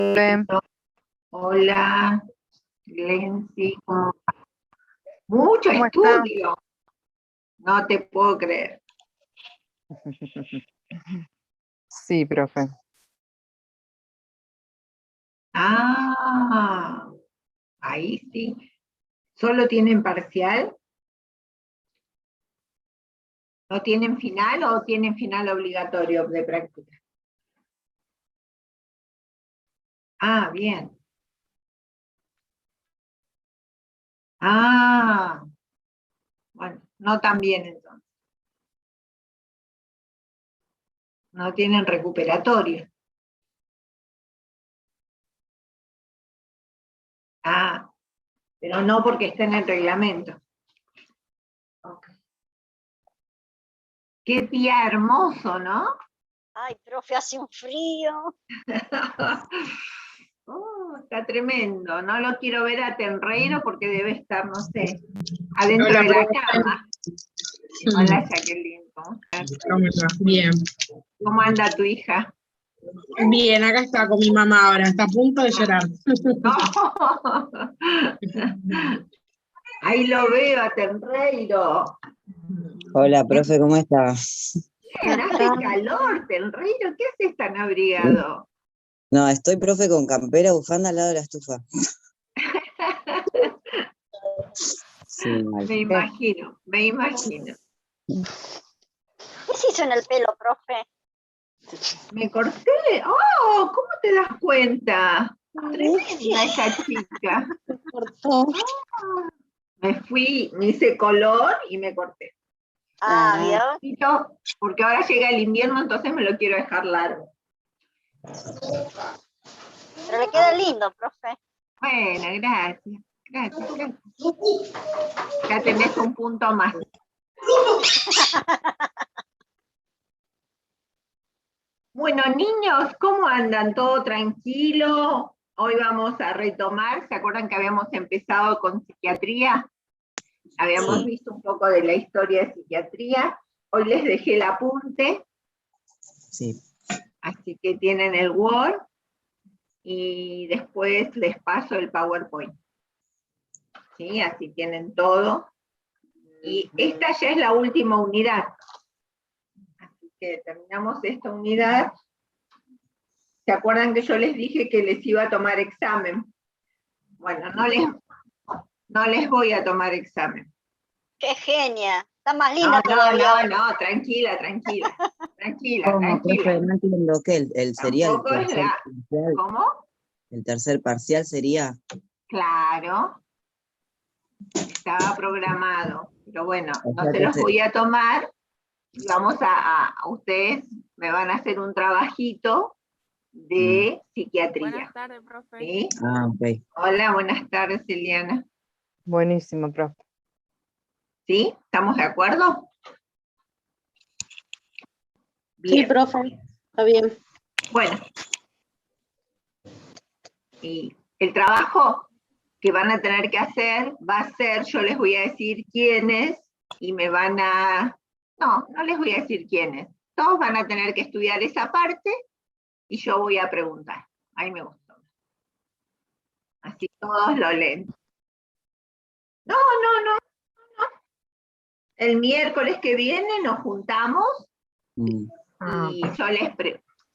profe. Hola, Lenzi. Mucho ¿Cómo está? estudio. No te puedo creer. Sí, profe. Ah, ahí sí. ¿Solo tienen parcial? ¿No tienen final o tienen final obligatorio de práctica? Ah, bien. Ah, bueno, no tan bien entonces. No tienen recuperatorio. Ah, pero no porque está en el reglamento. Okay. Qué día hermoso, ¿no? Ay, profe, hace un frío. Oh, está tremendo. No lo quiero ver a Tenreiro porque debe estar, no sé, adentro de la cama. Hola, Jacqueline. ¿Cómo estás? ¿Cómo estás? Bien. ¿Cómo anda tu hija? Bien, acá está con mi mamá ahora, está a punto de llorar. No. Ahí lo veo a Tenreiro. Hola, profe, ¿cómo está? Bien, hace calor, Tenreiro. ¿Qué haces tan abrigado? No, estoy, profe, con campera, bufanda al lado de la estufa. Sí, mal. Me imagino, me imagino. ¿Qué se hizo en el pelo, profe? Me corté. ¡Oh! ¿Cómo te das cuenta? Tremenda esa chica. Me fui, me hice color y me corté. Ah, ¿vio? Porque ahora llega el invierno, entonces me lo quiero dejar largo. Pero le queda lindo, profe. Bueno, gracias. Gracias. Ya tenés un punto más. Bueno, niños, ¿cómo andan? ¿Todo tranquilo? Hoy vamos a retomar. ¿Se acuerdan que habíamos empezado con psiquiatría? Habíamos visto un poco de la historia de psiquiatría. Hoy les dejé el apunte. Sí. Así que tienen el Word y después les paso el PowerPoint. ¿Sí? Así tienen todo. Y esta ya es la última unidad. Así que terminamos esta unidad. ¿Se acuerdan que yo les dije que les iba a tomar examen? Bueno, no les voy a tomar examen. ¡Qué genia! Está más linda No, todavía. no, tranquila. ¿Cómo, profe? No entiendo qué, el sería el Tampoco es tercer la... parcial. ¿Cómo? El tercer parcial sería. Claro. Estaba programado. Pero bueno, O no sea se que los voy a tomar. Vamos a ustedes me van a hacer un trabajito de psiquiatría. Buenas tardes, profe. ¿Sí? Ah, ok. Hola, buenas tardes, Eliana. Buenísimo, profe. ¿Sí? ¿Estamos de acuerdo? Bien. Sí, profe, está bien. Bueno. Y el trabajo que van a tener que hacer va a ser, yo les voy a decir quiénes, y me van a... No les voy a decir quiénes. Todos van a tener que estudiar esa parte, y yo voy a preguntar. Ahí me gustó. Así todos lo leen. No. El miércoles que viene nos juntamos y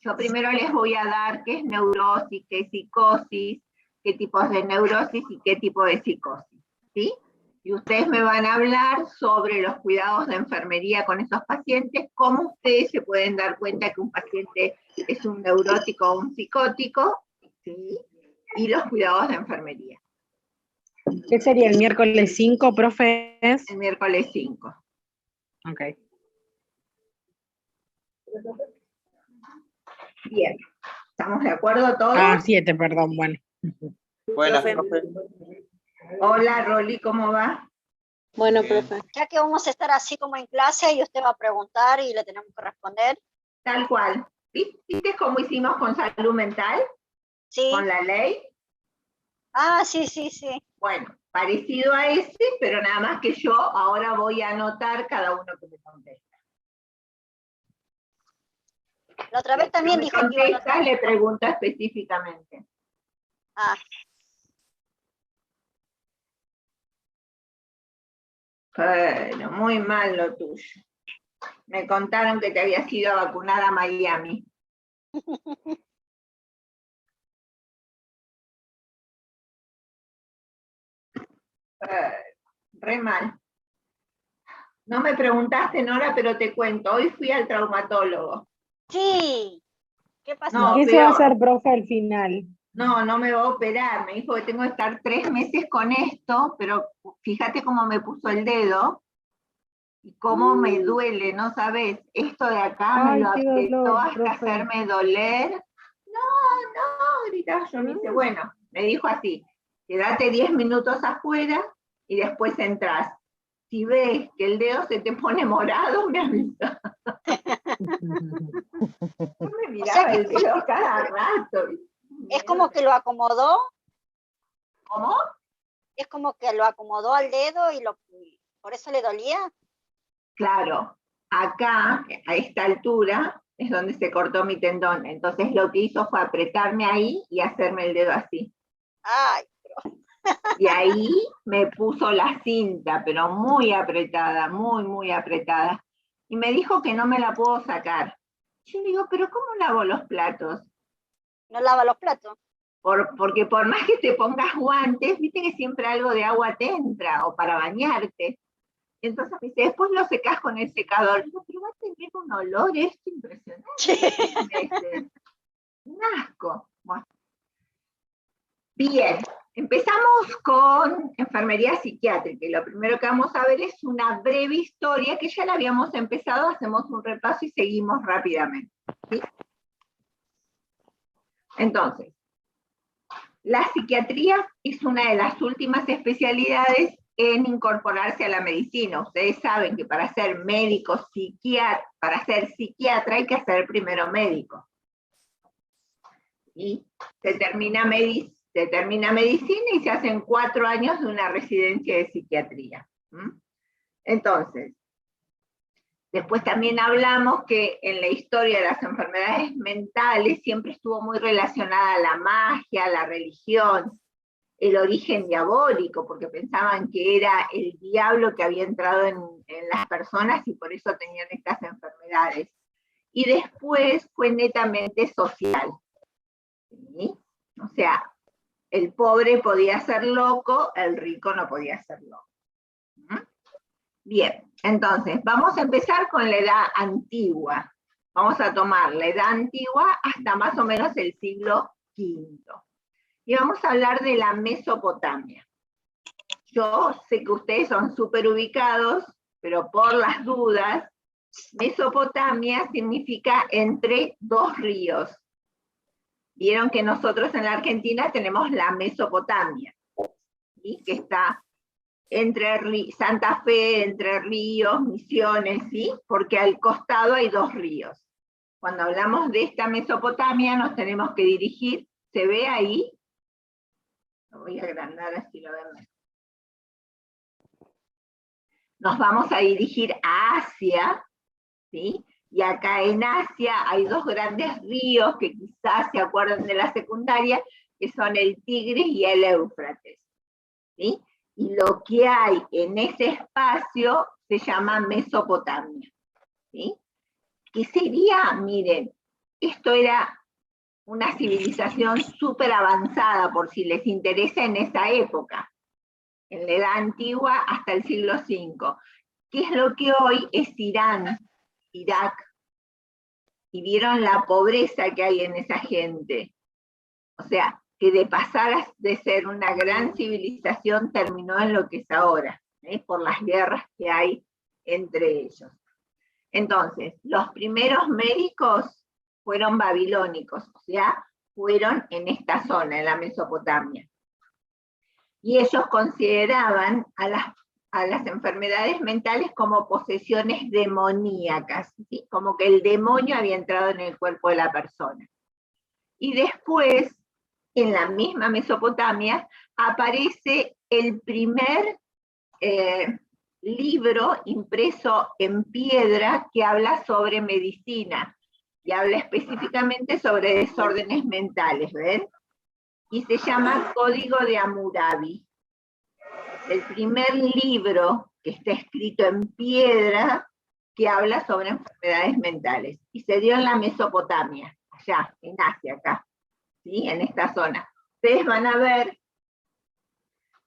yo primero les voy a dar qué es neurosis, qué es psicosis, qué tipos de neurosis y qué tipo de psicosis, ¿sí? Y ustedes me van a hablar sobre los cuidados de enfermería con esos pacientes, cómo ustedes se pueden dar cuenta que un paciente es un neurótico o un psicótico, ¿sí? Y los cuidados de enfermería. ¿Qué sería el miércoles 5, profe? El miércoles 5. Ok. Bien. ¿Estamos de acuerdo todos? Ah, 7, perdón, bueno. Buenas, profe. Hola, Roli, ¿cómo va? Bueno, Bien. profe. Ya que vamos a estar así como en clase y usted va a preguntar y le tenemos que responder. Tal cual. ¿Viste cómo hicimos con salud mental? Sí. ¿Con la ley? Ah, sí. Bueno, parecido a ese, pero nada más que yo ahora voy a anotar cada uno que me contesta. La otra vez también dijo que iba a anotar. Le pregunta específicamente. Ah, Bueno, muy mal lo tuyo. Me contaron que te habías ido a vacunar a Miami. Re mal. No me preguntaste, Nora, pero te cuento. Hoy fui al traumatólogo. sí. ¿Qué pasó? No, ¿Qué se va a peor. hacer, profe, al final? No me va a operar. Me dijo que tengo que estar 3 meses con esto, pero fíjate cómo me puso el dedo y cómo me duele, ¿no sabes? Esto de acá me Ay, lo qué apretó dolor, hasta profe. hacerme doler. No, gritaba yo. Me dice, bueno, me dijo así, quédate 10 minutos afuera y después entras. Si ves que el dedo se te pone morado, me avisa. Yo me miraba el dedo cada rato. Es como que lo acomodó, ¿Cómo? es como que lo acomodó al dedo y por eso le dolía. Claro, acá, a esta altura, es donde se cortó mi tendón. Entonces lo que hizo fue apretarme ahí y hacerme el dedo así. Ay, Y ahí me puso la cinta, pero muy apretada, muy apretada. Y me dijo que no me la puedo sacar. Yo le digo, pero ¿cómo lavo los platos? no lava los platos. Porque por más que te pongas guantes, viste que siempre algo de agua te entra, o para bañarte. Entonces me dice, después lo secás con el secador. Digo, pero va a tener un olor esto impresionante. Un asco. Bueno. Bien, empezamos con enfermería psiquiátrica. Y lo primero que vamos a ver es una breve historia, que ya la habíamos empezado, hacemos un repaso y seguimos rápidamente. ¿Sí? Entonces, la psiquiatría es una de las últimas especialidades en incorporarse a la medicina. Ustedes saben que para ser médico, para ser psiquiatra hay que ser primero médico. Y se termina medicina y se hacen 4 años de una residencia de psiquiatría. Entonces, después también hablamos que en la historia de las enfermedades mentales siempre estuvo muy relacionada a la magia, a la religión, el origen diabólico, porque pensaban que era el diablo que había entrado en las personas y por eso tenían estas enfermedades. Y después fue netamente social. ¿Sí? O sea, el pobre podía ser loco, el rico no podía ser loco. Bien, entonces, vamos a empezar con la edad antigua. Vamos a tomar la edad antigua hasta más o menos el siglo V. Y vamos a hablar de la Mesopotamia. Yo sé que ustedes son súper ubicados, pero por las dudas, Mesopotamia significa entre 2 ríos. Vieron que nosotros en la Argentina tenemos la Mesopotamia, ¿sí? Que está entre Santa Fe, Entre Ríos, Misiones, ¿sí? Porque al costado hay 2 ríos. Cuando hablamos de esta Mesopotamia nos tenemos que dirigir, ¿se ve ahí? Lo voy a agrandar así lo ven mejor. Nos vamos a dirigir a Asia, ¿sí? Y acá en Asia hay 2 grandes ríos que quizás se acuerdan de la secundaria, que son el Tigris y el Éufrates, ¿sí? Y lo que hay en ese espacio se llama Mesopotamia, ¿sí? Que sería, miren, esto era una civilización súper avanzada, por si les interesa, en esa época, en la edad antigua hasta el siglo V, que es lo que hoy es Irán, Irak, y vieron la pobreza que hay en esa gente. O sea, que de pasar de ser una gran civilización terminó en lo que es ahora, por las guerras que hay entre ellos. Entonces, los primeros médicos fueron babilónicos, o sea, fueron en esta zona, en la Mesopotamia. Y ellos consideraban a las enfermedades mentales como posesiones demoníacas, ¿sí? Como que el demonio había entrado en el cuerpo de la persona. Y después, en la misma Mesopotamia, aparece el primer libro impreso en piedra que habla sobre medicina, y habla específicamente sobre desórdenes mentales, ¿ven? y se llama Código de Hammurabi. El primer libro que está escrito en piedra que habla sobre enfermedades mentales. Y se dio en la Mesopotamia, allá, en Asia, acá, ¿sí? En esta zona. Ustedes van a ver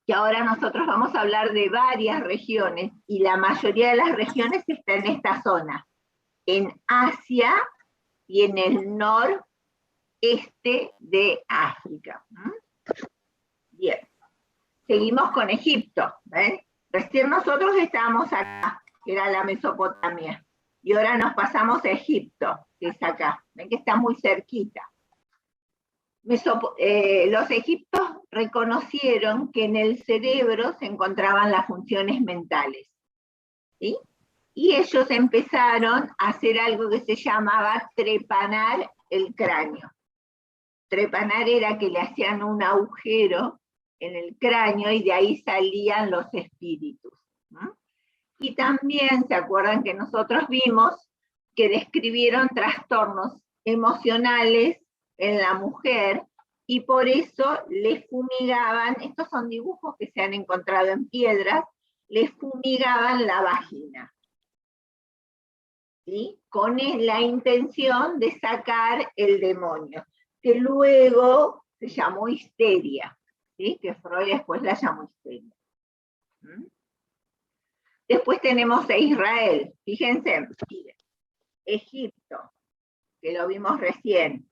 que ahora nosotros vamos a hablar de varias regiones, y la mayoría de las regiones está en esta zona, en Asia y en el noreste de África. Bien. Seguimos con Egipto, ¿ven? Recién nosotros estábamos acá, que era la Mesopotamia, y ahora nos pasamos a Egipto, que es acá, ven que está muy cerquita. Los egipcios reconocieron que en el cerebro se encontraban las funciones mentales, ¿sí? Y ellos empezaron a hacer algo que se llamaba trepanar el cráneo. Trepanar era que le hacían un agujero en el cráneo y de ahí salían los espíritus. Y también, ¿se acuerdan que nosotros vimos que describieron trastornos emocionales en la mujer, y por eso les fumigaban, estos son dibujos que se han encontrado en piedras, les fumigaban la vagina, ¿sí? Con la intención de sacar el demonio, que luego se llamó histeria, ¿sí? Que Freud después la llamó histeria. Después tenemos a Israel, fíjense, Egipto, que lo vimos recién.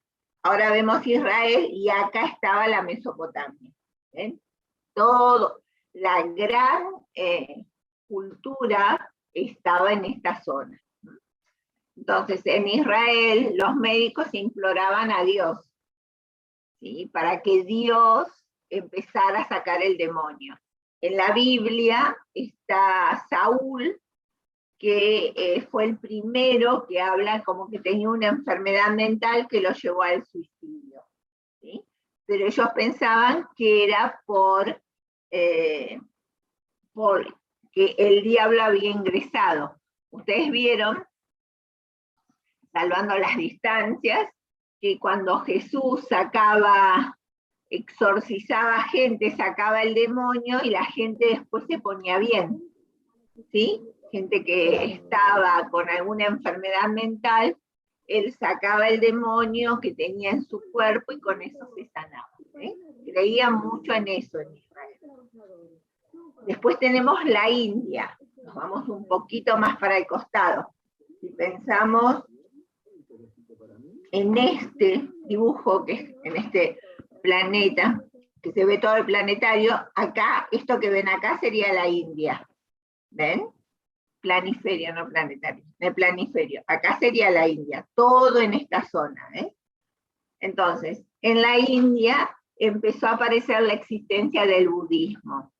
Ahora vemos Israel y acá estaba la Mesopotamia. ¿Ven? Todo, la gran cultura estaba en esta zona. Entonces, en Israel los médicos imploraban a Dios, ¿sí? Para que Dios empezara a sacar el demonio. En la Biblia está Saúl, que fue el primero que habla como que tenía una enfermedad mental que lo llevó al suicidio, ¿sí? Pero ellos pensaban que era por que el diablo había ingresado. Ustedes vieron, salvando las distancias, que cuando Jesús exorcizaba gente, sacaba el demonio y la gente después se ponía bien, ¿sí? Gente que estaba con alguna enfermedad mental, él sacaba el demonio que tenía en su cuerpo y con eso se sanaba, ¿sí? Creían mucho en eso en Israel. Después tenemos la India, nos vamos un poquito más para el costado. Si pensamos en este dibujo, que es en este planeta, que se ve todo el planetario, acá, esto que ven acá sería la India, ¿ven? Planiferio, no planetario, de planiferio. Acá sería la India, todo en esta zona, ¿eh? Entonces, en la India empezó a aparecer la existencia del budismo,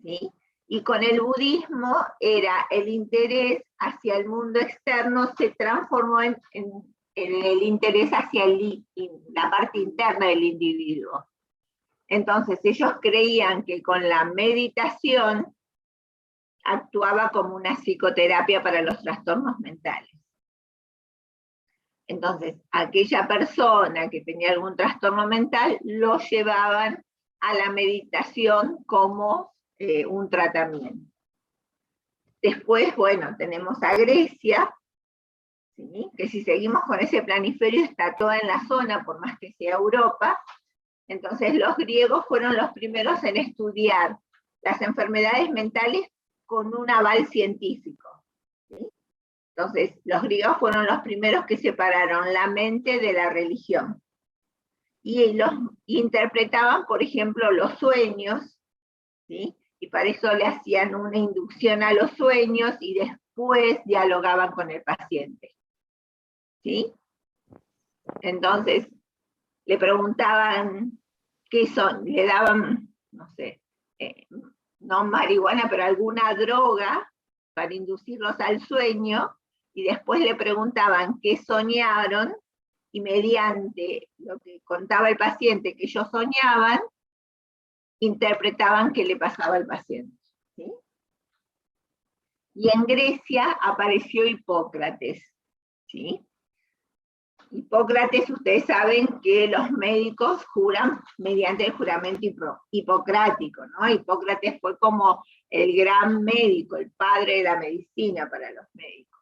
¿sí? Y con el budismo era el interés hacia el mundo externo, se transformó en el interés hacia la parte interna del individuo. Entonces, ellos creían que con la meditación actuaba como una psicoterapia para los trastornos mentales. Entonces, aquella persona que tenía algún trastorno mental, lo llevaban a la meditación como un tratamiento. Después, bueno, tenemos a Grecia, ¿sí? Que si seguimos con ese planiferio está toda en la zona, por más que sea Europa. Entonces los griegos fueron los primeros en estudiar las enfermedades mentales con un aval científico, ¿sí? Entonces, los griegos fueron los primeros que separaron la mente de la religión. Y los interpretaban, por ejemplo, los sueños, ¿sí? Y para eso le hacían una inducción a los sueños y después dialogaban con el paciente, ¿sí? Entonces, le preguntaban qué son, le daban, no sé, no marihuana, pero alguna droga para inducirlos al sueño, y después le preguntaban qué soñaron, y mediante lo que contaba el paciente que ellos soñaban, interpretaban qué le pasaba al paciente, ¿sí? Y en Grecia apareció Hipócrates, ¿sí? Hipócrates, ustedes saben que los médicos juran mediante el juramento hipocrático, ¿no? Hipócrates fue como el gran médico, el padre de la medicina para los médicos.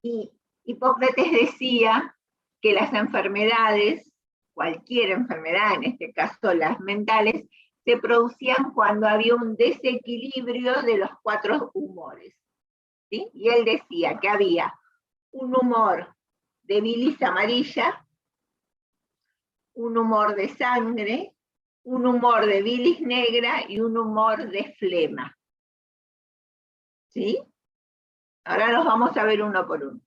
Y Hipócrates decía que las enfermedades, cualquier enfermedad, en este caso las mentales, se producían cuando había un desequilibrio de los 4 humores, ¿sí? Y él decía que había un humor de bilis amarilla, un humor de sangre, un humor de bilis negra y un humor de flema. ¿Sí? Ahora los vamos a ver uno por uno.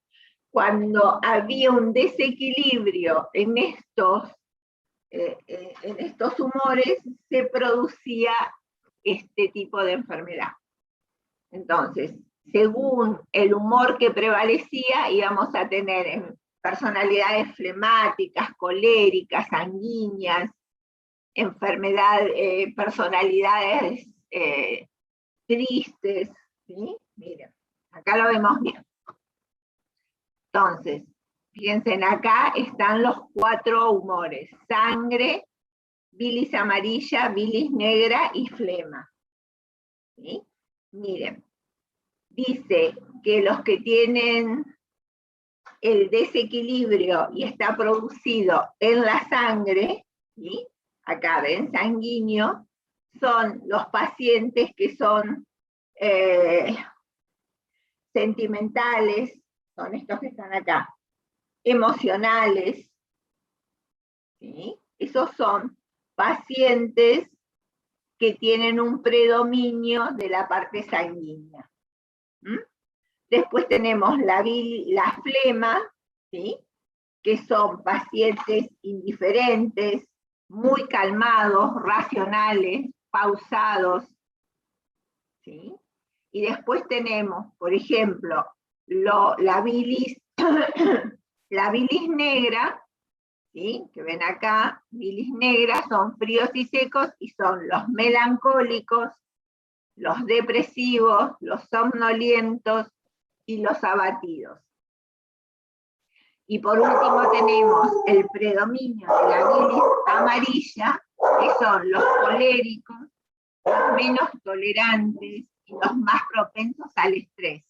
Cuando había un desequilibrio en estos humores, se producía este tipo de enfermedad. Entonces, según el humor que prevalecía, íbamos a tener personalidades flemáticas, coléricas, sanguíneas, personalidades tristes, ¿sí? Miren, acá lo vemos bien. Entonces, fíjense, acá están los 4 humores: sangre, bilis amarilla, bilis negra y flema. ¿Sí? Miren, dice que los que tienen el desequilibrio y está producido en la sangre, ¿sí? Acá ven, sanguíneo, son los pacientes que son sentimentales, son estos que están acá, emocionales, ¿sí? Esos son pacientes que tienen un predominio de la parte sanguínea. ¿Mm? Después tenemos la flema, ¿sí? Que son pacientes indiferentes, muy calmados, racionales, pausados, ¿sí? Y después tenemos, por ejemplo, la bilis negra, ¿sí? Que ven acá, bilis negra, son fríos y secos, y son los melancólicos, los depresivos, los somnolientos y los abatidos. Y por último tenemos el predominio de la bilis amarilla, que son los coléricos, los menos tolerantes y los más propensos al estrés,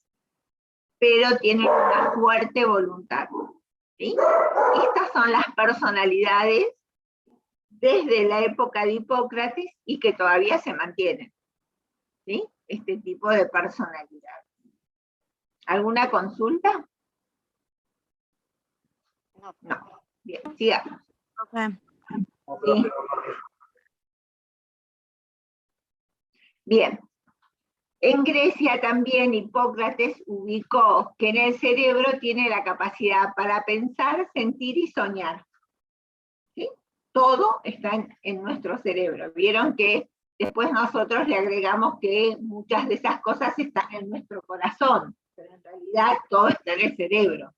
pero tienen una fuerte voluntad. ¿Sí? Estas son las personalidades desde la época de Hipócrates y que todavía se mantienen. ¿Sí? Este tipo de personalidad. ¿Alguna consulta? No. Bien, sigamos. Sí. Bien. En Grecia también Hipócrates ubicó que en el cerebro tiene la capacidad para pensar, sentir y soñar. ¿Sí? Todo está en nuestro cerebro. Vieron que después nosotros le agregamos que muchas de esas cosas están en nuestro corazón, pero en realidad todo está en el cerebro.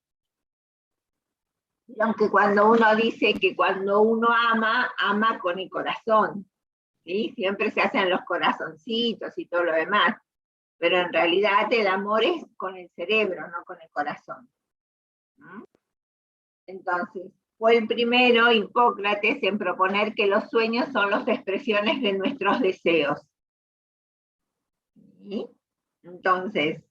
Y aunque cuando uno dice que cuando uno ama, ama con el corazón, ¿sí? Siempre se hacen los corazoncitos y todo lo demás, pero en realidad el amor es con el cerebro, no con el corazón. ¿Mm? Entonces, fue el primero, Hipócrates, en proponer que los sueños son las expresiones de nuestros deseos. ¿Sí? Entonces,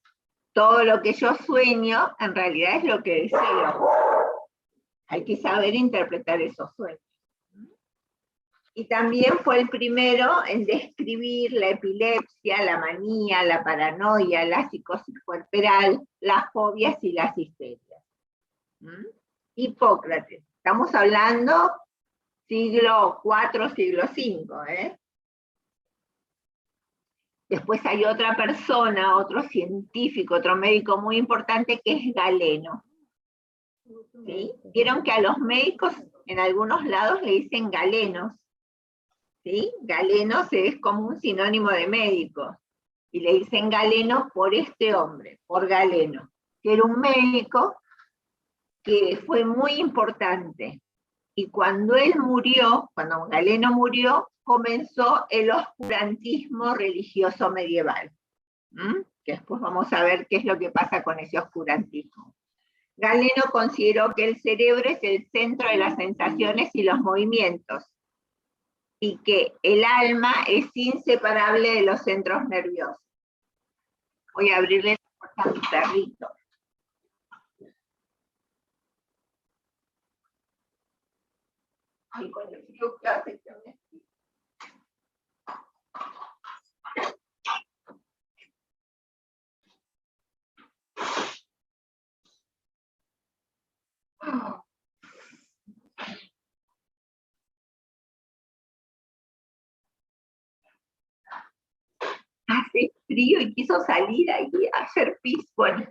todo lo que yo sueño, en realidad es lo que deseo. Hay que saber interpretar esos sueños. Y también fue el primero en describir la epilepsia, la manía, la paranoia, la psicosis corporal, las fobias y las histerias. ¿Mm? Hipócrates. Estamos hablando siglo IV, siglo V. Después hay otra persona, otro científico, otro médico muy importante que es Galeno. ¿Sí? Vieron que a los médicos en algunos lados le dicen galenos. ¿Sí? Galenos es como un sinónimo de médico. Y le dicen Galeno por este hombre, por Galeno, que era un médico que fue muy importante. Y cuando él murió, cuando Galeno murió, comenzó el oscurantismo religioso medieval. ¿Mm? Que después vamos a ver qué es lo que pasa con ese oscurantismo. Galeno consideró que el cerebro es el centro de las sensaciones y los movimientos, y que el alma es inseparable de los centros nerviosos. Voy a abrirle la puerta a mi perrito. Ay, con el frío que hace que me... Hace frío y quiso salir ahí a hacer pis. Bueno,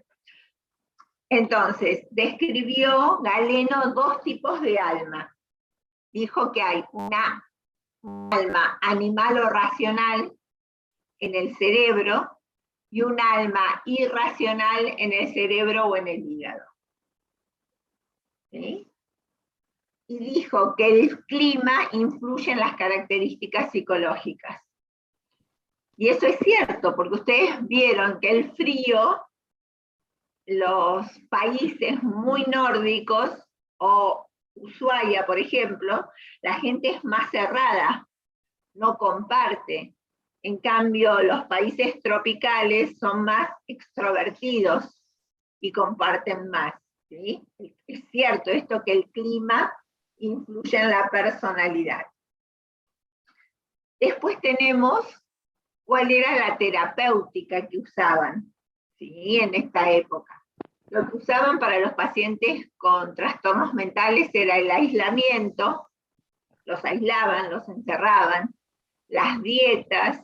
entonces, describió Galeno 2 tipos de alma. Dijo que hay una alma animal o racional en el cerebro y un alma irracional en el cerebro o en el hígado. ¿Sí? Y dijo que el clima influye en las características psicológicas. Y eso es cierto, porque ustedes vieron que el frío, los países muy nórdicos, o Ushuaia, por ejemplo, la gente es más cerrada, no comparte. En cambio, los países tropicales son más extrovertidos y comparten más. ¿Sí? Es cierto esto, que el clima influye en la personalidad. Después tenemos cuál era la terapéutica que usaban, ¿sí? En esta época. Lo que usaban para los pacientes con trastornos mentales era el aislamiento, los aislaban, los encerraban, las dietas.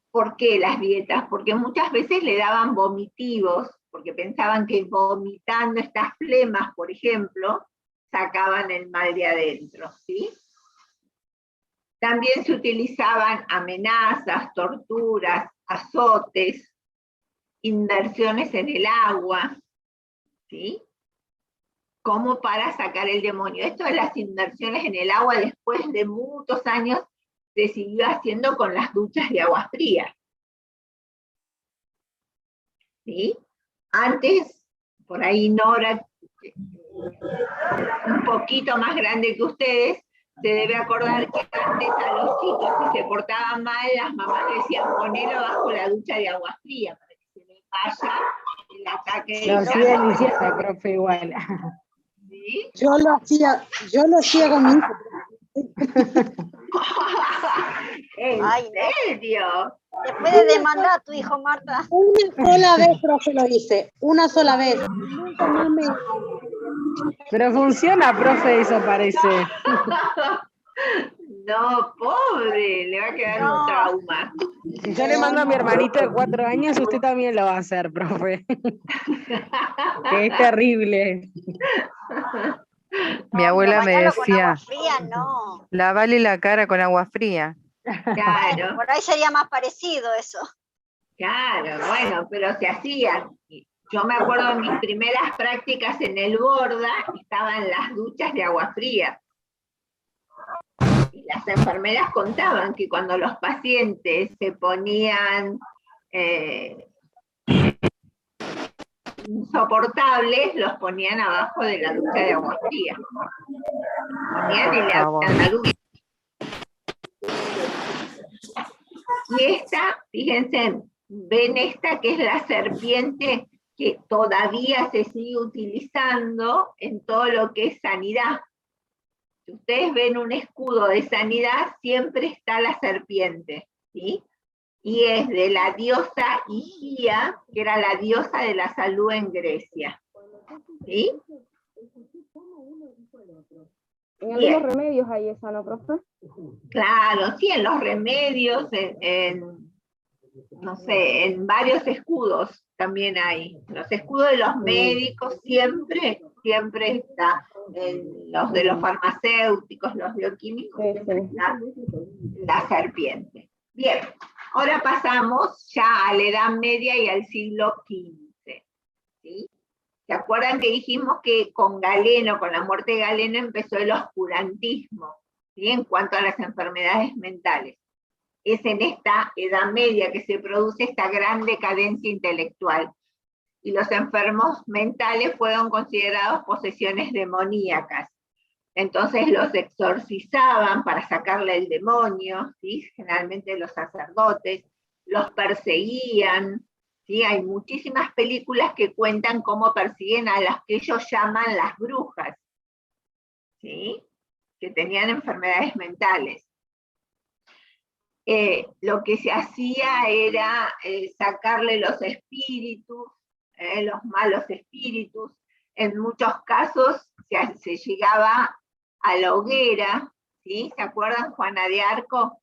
¿Por qué las dietas? Porque muchas veces le daban vomitivos, porque pensaban que vomitando estas flemas, por ejemplo, sacaban el mal de adentro, ¿sí? También se utilizaban amenazas, torturas, azotes, inmersiones en el agua, ¿sí? Como para sacar el demonio. Esto de las inmersiones en el agua, después de muchos años, se siguió haciendo con las duchas de agua fría. ¿Sí? Antes, por ahí Nora, un poquito más grande que ustedes, se debe acordar que antes a los chicos, si se portaban mal, las mamás decían ponelo bajo la ducha de agua fría, para que se le vaya el ataque de Lo sigue diciendo, profe, igual. ¿Sí? Yo lo hacía con mi hijo. ¿En Ay, no. serio? Te puede demandar a tu hijo, Marta. Una sola vez, profe, lo hice. Una sola vez. Nunca más me... Pero funciona, profe, eso parece. No, pobre, le va a quedar un trauma. Si yo le mando a mi hermanito de 4 años, usted también lo va a hacer, profe. Que es terrible. Mi No, abuela pero me bañarlo con agua decía, fría, no. lavale la cara con agua fría. Claro, Por ahí sería más parecido eso. claro, bueno, pero se hacían. Yo me acuerdo de mis primeras prácticas en el Borda, estaban las duchas de agua fría. Y las enfermeras contaban que cuando los pacientes se ponían insoportables, los ponían abajo de la ducha de agua fría. Ponían y le abrían la ducha. Y esta, fíjense, ven esta que es la serpiente que todavía se sigue utilizando en todo lo que es sanidad. Si ustedes ven un escudo de sanidad, siempre está la serpiente, ¿sí? Y es de la diosa Higía, que era la diosa de la salud en Grecia. ¿Sí? En algunos remedios hay esa, ¿no, profe? Claro, sí, en los remedios, no sé, en varios escudos también hay. Los escudos de los médicos siempre está. En los de los farmacéuticos, los bioquímicos, siempre está la serpiente. Bien, ahora pasamos ya a la Edad Media y al siglo XV. ¿Sí? ¿Se acuerdan que dijimos que con Galeno, con la muerte de Galeno, empezó el oscurantismo, ¿sí? En cuanto a las enfermedades mentales? Es en esta Edad Media que se produce esta gran decadencia intelectual. y los enfermos mentales fueron considerados posesiones demoníacas. Entonces los exorcizaban para sacarle el demonio, ¿sí? Generalmente los sacerdotes, los perseguían, ¿sí? Hay muchísimas películas que cuentan cómo persiguen a las que ellos llaman las brujas, ¿sí? Que tenían enfermedades mentales. Lo que se hacía era sacarle los espíritus, los malos espíritus. En muchos casos se llegaba a la hoguera, ¿sí? ¿Se acuerdan Juana de Arco?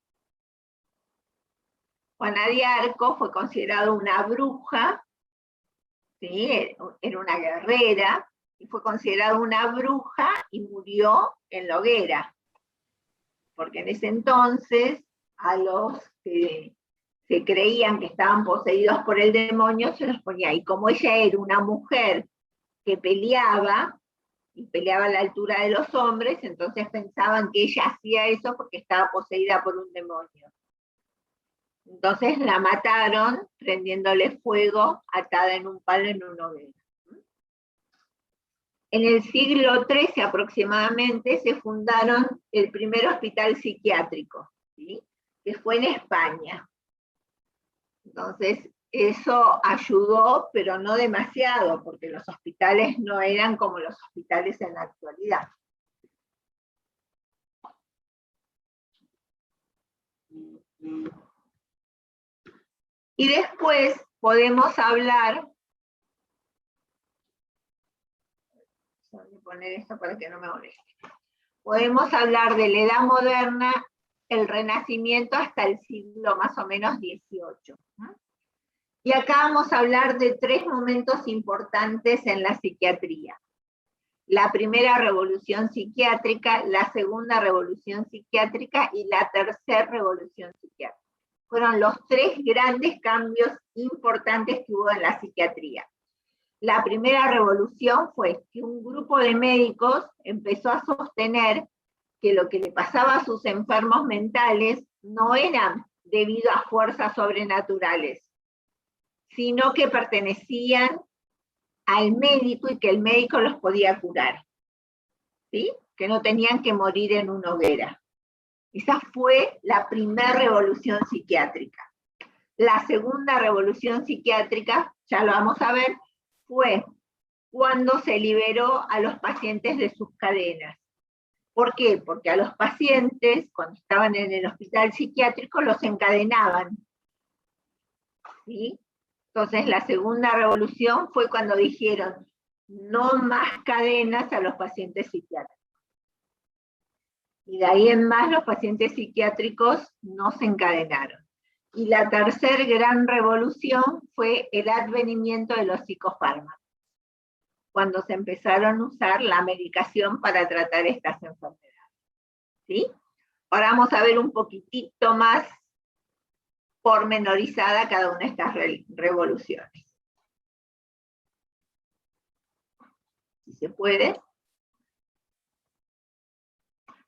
Juana de Arco fue considerada una bruja, ¿sí? Era una guerrera, y fue considerada una bruja y murió en la hoguera. Porque en ese entonces, a los que se creían que estaban poseídos por el demonio, se los ponía. Y como ella era una mujer que peleaba, y peleaba a la altura de los hombres, entonces pensaban que ella hacía eso porque estaba poseída por un demonio. Entonces la mataron prendiéndole fuego, atada en un palo en una hoguera. En el siglo XIII aproximadamente se fundaron el primer hospital psiquiátrico, ¿sí? Que fue en España. Entonces, eso ayudó, pero no demasiado, porque los hospitales no eran como los hospitales en la actualidad. Y después podemos hablar, voy a poner esto para que no me moleste. Podemos hablar de la Edad Moderna, el Renacimiento hasta el siglo más o menos XVIII. Y acá vamos a hablar de 3 momentos importantes en la psiquiatría. La primera revolución psiquiátrica, la segunda revolución psiquiátrica y la tercera revolución psiquiátrica. Fueron los 3 grandes cambios importantes que hubo en la psiquiatría. La primera revolución fue que un grupo de médicos empezó a sostener que lo que le pasaba a sus enfermos mentales no eran debido a fuerzas sobrenaturales, sino que pertenecían al médico y que el médico los podía curar, ¿sí? Que no tenían que morir en una hoguera. Esa fue la primera revolución psiquiátrica. La segunda revolución psiquiátrica, ya lo vamos a ver, fue cuando se liberó a los pacientes de sus cadenas. ¿Por qué? Porque a los pacientes, cuando estaban en el hospital psiquiátrico, los encadenaban, ¿sí? Entonces la segunda revolución fue cuando dijeron, no más cadenas a los pacientes psiquiátricos. Y de ahí en más los pacientes psiquiátricos no se encadenaron. Y la tercera gran revolución fue el advenimiento de los psicofármacos, cuando se empezaron a usar la medicación para tratar estas enfermedades, ¿sí? Ahora vamos a ver un poquitito más pormenorizada cada una de estas revoluciones. Si se puede.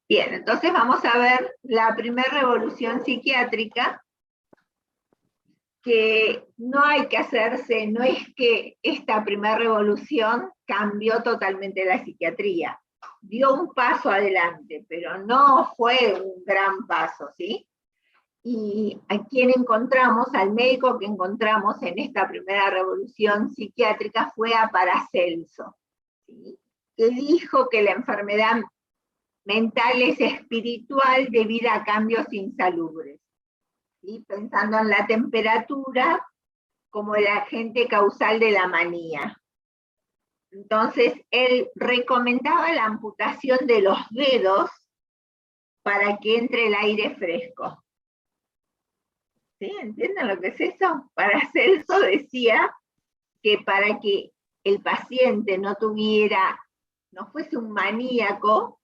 Bien, entonces vamos a ver la primera revolución psiquiátrica, que no hay que hacerse, no es que esta primera revolución cambió totalmente la psiquiatría. Dio un paso adelante, pero no fue un gran paso, ¿sí? Y a quien encontramos, al médico que encontramos en esta primera revolución psiquiátrica fue a Paracelso, ¿sí? Que dijo que la enfermedad mental es espiritual debido a cambios insalubres, ¿sí? Pensando en la temperatura como el agente causal de la manía. Entonces, él recomendaba la amputación de los dedos para que entre el aire fresco. ¿Sí? ¿Entienden lo que es eso? Paracelso decía que para que el paciente no fuese un maníaco,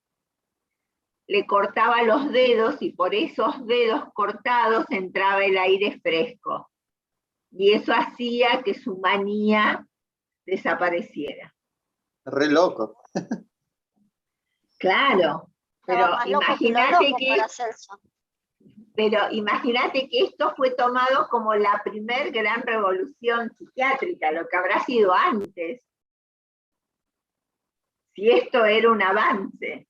le cortaba los dedos y por esos dedos cortados entraba el aire fresco. Y eso hacía que su manía desapareciera. Re loco. Claro, pero Estaba más loco que los imagínate locos, que... Paracelso. Pero imagínate que esto fue tomado como la primer gran revolución psiquiátrica, lo que habrá sido antes. Si esto era un avance.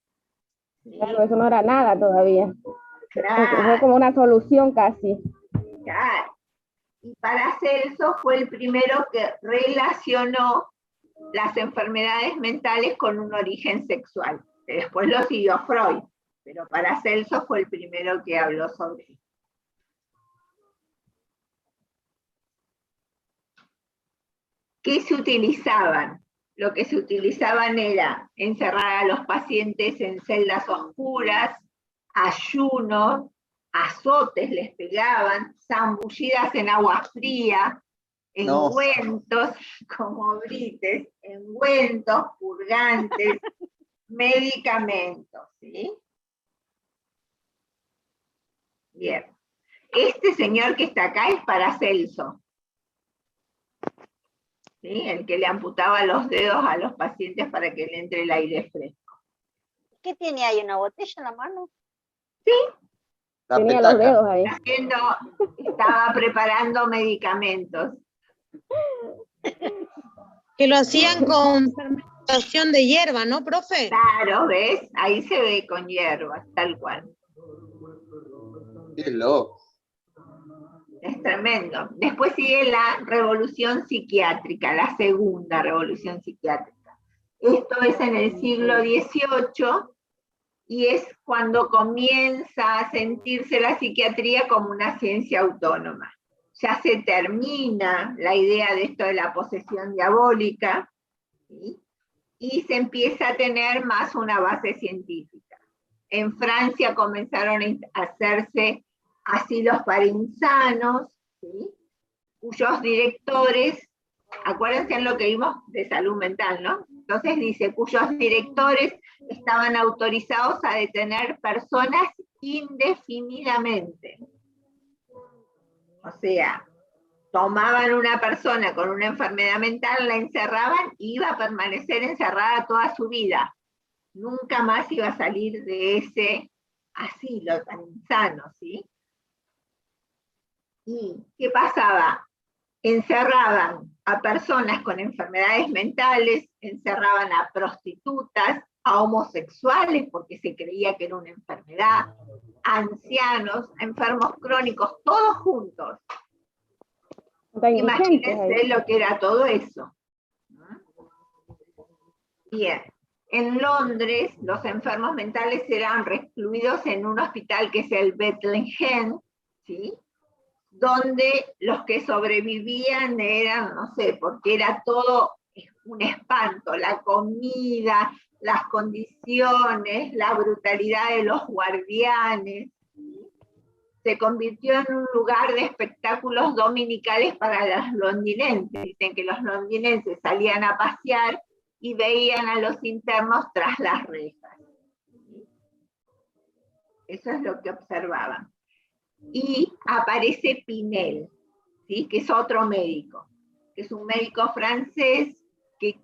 ¿Sí? Claro, eso no era nada todavía. Fue Claro, como una solución casi. claro. Y Paracelso fue el primero que relacionó las enfermedades mentales con un origen sexual, que después lo siguió Freud, pero Paracelso fue el primero que habló sobre eso. ¿Qué se utilizaban? Lo que se utilizaban era encerrar a los pacientes en celdas oscuras, ayunos, azotes les pegaban, zambullidas en agua fría, No. engüentos, como brites, engüentos, purgantes, medicamentos, ¿sí? Bien. Este señor que está acá es Paracelso, ¿sí? El que le amputaba los dedos a los pacientes para que le entre el aire fresco. ¿Qué tiene ahí? ¿Una botella en la mano? La Tenía los petaca. dedos ahí. Estaba preparando medicamentos. Que lo hacían con fermentación de hierba, ¿no, profe? Claro, ¿ves? Ahí se ve con hierbas, tal cual. Qué loco. Es tremendo. Después sigue la revolución psiquiátrica, la segunda revolución psiquiátrica. Esto es en el siglo XVIII y es cuando comienza a sentirse la psiquiatría como una ciencia autónoma. Ya se termina la idea de esto de la posesión diabólica, ¿sí? Y se empieza a tener más una base científica. En Francia comenzaron a hacerse asilos para insanos, ¿sí? Cuyos directores, acuérdense en lo que vimos de salud mental, ¿no? Entonces dice, cuyos directores estaban autorizados a detener personas indefinidamente. O sea, tomaban una persona con una enfermedad mental, la encerraban y iba a permanecer encerrada toda su vida. Nunca más iba a salir de ese asilo tan insano, ¿sí? ¿Y qué pasaba? Encerraban a personas con enfermedades mentales, encerraban a prostitutas, a homosexuales, porque se creía que era una enfermedad, a ancianos, a enfermos crónicos, todos juntos. Está indigentes Imagínense ahí. lo que era todo eso. Bien. En Londres, los enfermos mentales eran recluidos en un hospital que es el Bethlehem, ¿sí? Donde los que sobrevivían eran, no sé, porque era todo un espanto, la comida, las condiciones, la brutalidad de los guardianes. Se convirtió en un lugar de espectáculos dominicales para los londinenses. Dicen que los londinenses salían a pasear y veían a los internos tras las rejas. Eso es lo que observaban. Y aparece Pinel, ¿sí? Que es otro médico, que es un médico francés que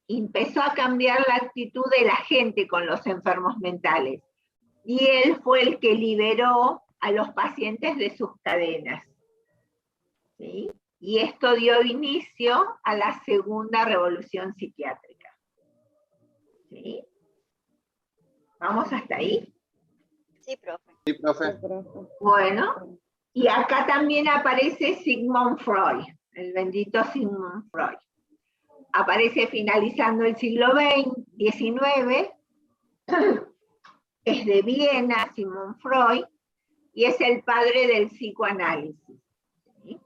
empezó a cambiar la actitud de la gente con los enfermos mentales. Y él fue el que liberó a los pacientes de sus cadenas, ¿sí? Y esto dio inicio a la segunda revolución psiquiátrica, ¿sí? ¿Vamos hasta ahí? Sí, profe. Sí, profe. Bueno, y acá también aparece Sigmund Freud, el bendito Sigmund Freud. Aparece finalizando el siglo XIX, es de Viena, Sigmund Freud, y es el padre del psicoanálisis, ¿sí?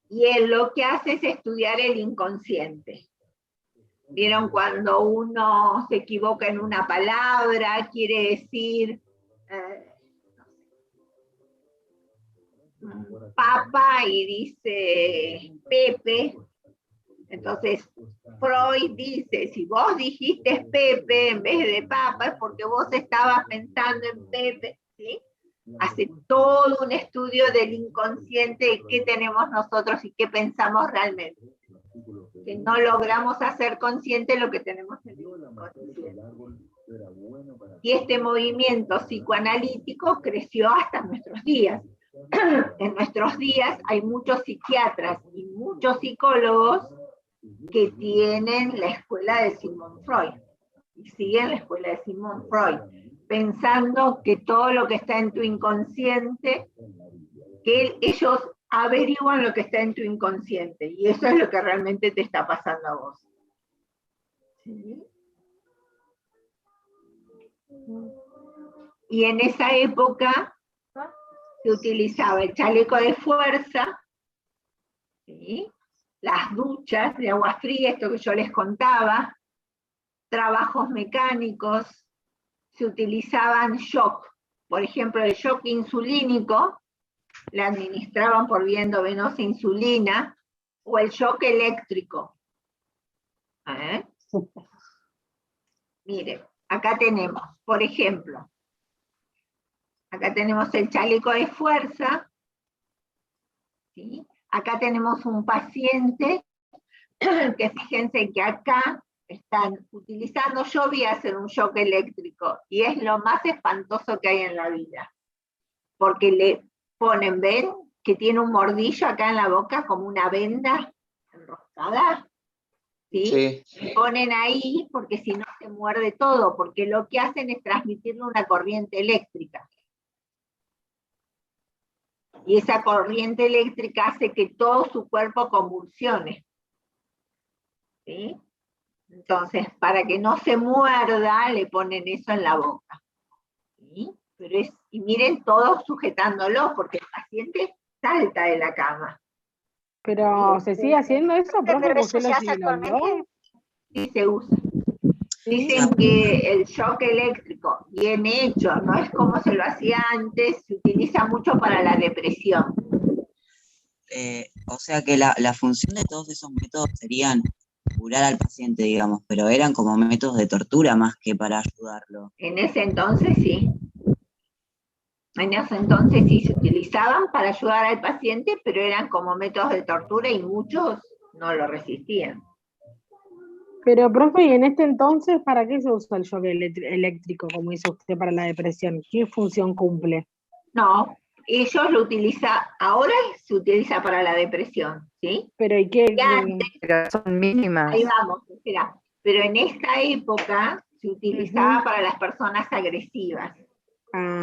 Y él lo que hace es estudiar el inconsciente. ¿Vieron cuando uno se equivoca en una palabra, quiere decir papa y dice Pepe? Entonces Freud dice, si vos dijiste Pepe en vez de papa es porque vos estabas pensando en Pepe, ¿sí? Hace todo un estudio del inconsciente de qué tenemos nosotros y qué pensamos realmente. Que no logramos hacer consciente lo que tenemos en el inconsciente. Y este movimiento psicoanalítico creció hasta nuestros días. En nuestros días hay muchos psiquiatras y muchos psicólogos que tienen la escuela de Sigmund Freud y siguen la escuela de Sigmund Freud, pensando que todo lo que está en tu inconsciente, que ellos averiguan lo que está en tu inconsciente, y eso es lo que realmente te está pasando a vos. ¿Sí? Y en esa época se utilizaba el chaleco de fuerza, ¿sí? Las duchas de agua fría, esto que yo les contaba, trabajos mecánicos, se utilizaban shock. Por ejemplo, el shock insulínico, le administraban por vía endovenosa insulina, o el shock eléctrico. Mire, acá tenemos, por ejemplo, acá tenemos el chaleco de fuerza, ¿sí? Acá tenemos un paciente, que fíjense que acá están utilizando, yo voy a hacer un shock eléctrico, y es lo más espantoso que hay en la vida, porque le ponen, ven, que tiene un mordillo acá en la boca, como una venda enroscada, ¿sí? Sí. Le ponen ahí, porque si no se muerde todo, porque lo que hacen es transmitirle una corriente eléctrica. Y esa corriente eléctrica hace que todo su cuerpo convulsione. ¿Sí? Entonces, para que no se muerda, le ponen eso en la boca. ¿Sí? Pero y miren todos sujetándolo, porque el paciente salta de la cama. Pero ¿se sigue haciendo eso, profe? Pero ¿Usted eso lo se hace lo vio? actualmente. Sí se usa. Sí. Dicen que el shock eléctrico, bien hecho, no es como se lo hacía antes, se utiliza mucho para la depresión. O sea que la función de todos esos métodos serían curar al paciente, digamos, pero eran como métodos de tortura más que para ayudarlo. En ese entonces sí. En ese entonces sí se utilizaban para ayudar al paciente, pero eran como métodos de tortura y muchos no lo resistían. Pero, profe, ¿y en este entonces para qué se usa el shock eléctrico, como dice usted, para la depresión? ¿Qué función cumple? No, ellos lo utilizan, ahora se utiliza para la depresión, ¿sí? Pero ¿y qué? Y antes, Pero son mínimas. ahí vamos, espera, pero en esta época se utilizaba para las personas agresivas,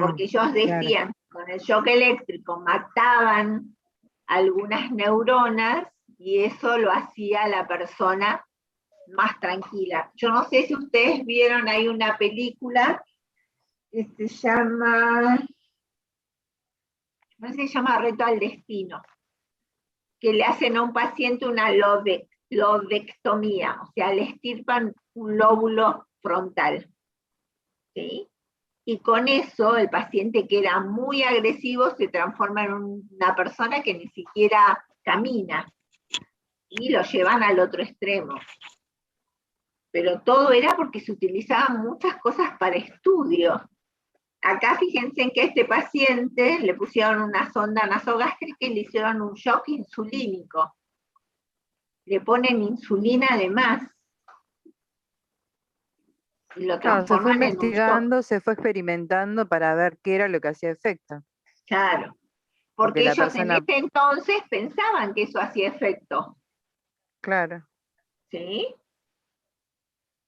porque ellos decían, con el shock eléctrico mataban algunas neuronas y eso lo hacía la persona más tranquila. Yo no sé si ustedes vieron, hay una película que se llama, no sé, se llama Reto al Destino, que le hacen a un paciente una lobectomía, o sea, le extirpan un lóbulo frontal, ¿sí? Y con eso el paciente que era muy agresivo se transforma en una persona que ni siquiera camina, y lo llevan al otro extremo. Pero todo era porque se utilizaban muchas cosas para estudio. Acá fíjense en que a este paciente le pusieron una sonda nasogástrica y le hicieron un shock insulínico. Le ponen insulina además. Y lo Claro, se fue transforman en un shock. investigando, se fue experimentando para ver qué era lo que hacía efecto. Claro. Porque Porque la ellos persona- en ese entonces pensaban que eso hacía efecto. Claro. ¿Sí?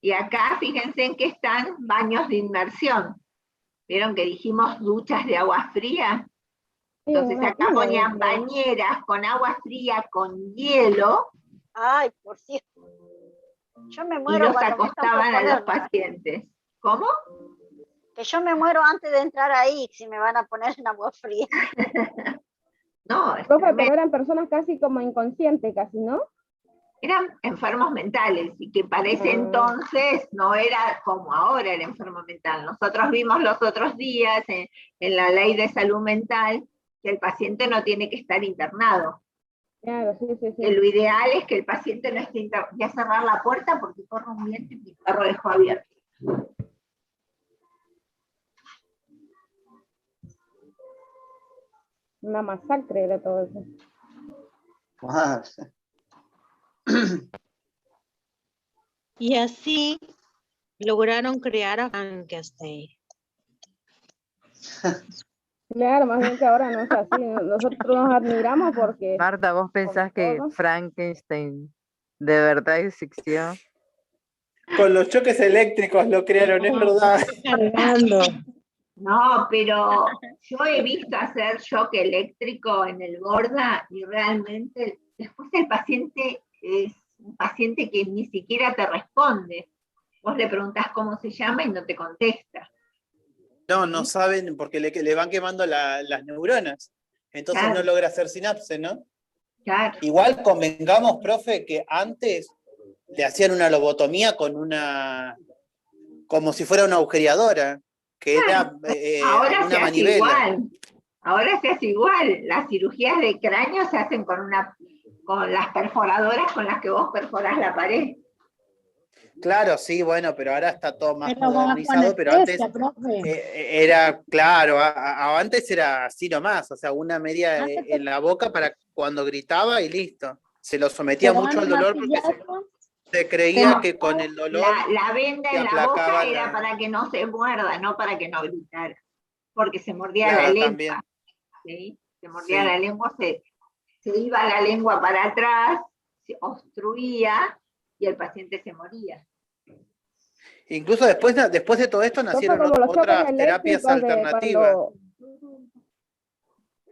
Y acá fíjense en que están baños de inmersión. ¿Vieron que dijimos duchas de agua fría? Sí, Entonces una acá tina ponían de- bañeras con agua fría, con hielo, Ay, por cierto. Yo me y muero los cuando me toca acostaban a los ponerla. pacientes. ¿Cómo? Que yo me muero antes de entrar ahí si me van a poner en agua fría. No, es Profe, tremendo. pero eran personas casi como inconscientes, casi, ¿no? Eran enfermos mentales, y que para ese Ah. entonces no era como ahora el enfermo mental. Nosotros vimos los otros días en la ley de salud mental que el paciente no tiene que estar internado. Claro, sí, sí, Que sí. lo ideal es que el paciente no esté internado. Voy a cerrar la puerta porque corre un viento y mi perro dejó abierto. Una masacre era todo eso. Más. Y así lograron crear a Frankenstein. Claro, más bien que ahora no es así. Nosotros nos admiramos porque Marta, ¿vos pensás que todo. Frankenstein de verdad existió? Con los choques eléctricos lo crearon, es verdad. Cargando. No, pero yo he visto hacer shock eléctrico en el Borda y realmente después el paciente es un paciente que ni siquiera te responde. Vos le preguntás cómo se llama y no te contesta. No saben porque le van quemando las neuronas. Entonces Claro. no logra hacer sinapse, ¿no? Claro. Igual convengamos, profe, que antes le hacían una lobotomía como si fuera una agujereadora, que era Ahora se una hace manivela. igual. Ahora se hace igual. Las cirugías de cráneo se hacen con las perforadoras con las que vos perforás la pared. Claro, sí, bueno, pero ahora está todo más Pero modernizado, pero antes anestesia, profe. era, claro, antes era así nomás, o sea, una media en la boca para cuando gritaba y listo. Se lo sometía Pero mucho al antes dolor porque martillazo, se creía No, que con el dolor La venda se en la boca aplacaba era para que no se muerda, no para que no gritara. Porque se mordía la Claro, lengua. también. ¿Sí? Se mordía Sí. la lengua, se iba la lengua para atrás, se obstruía y el paciente se moría. Incluso después de todo esto Fue nacieron como los choques otras terapias eléctricos de alternativas, cuando.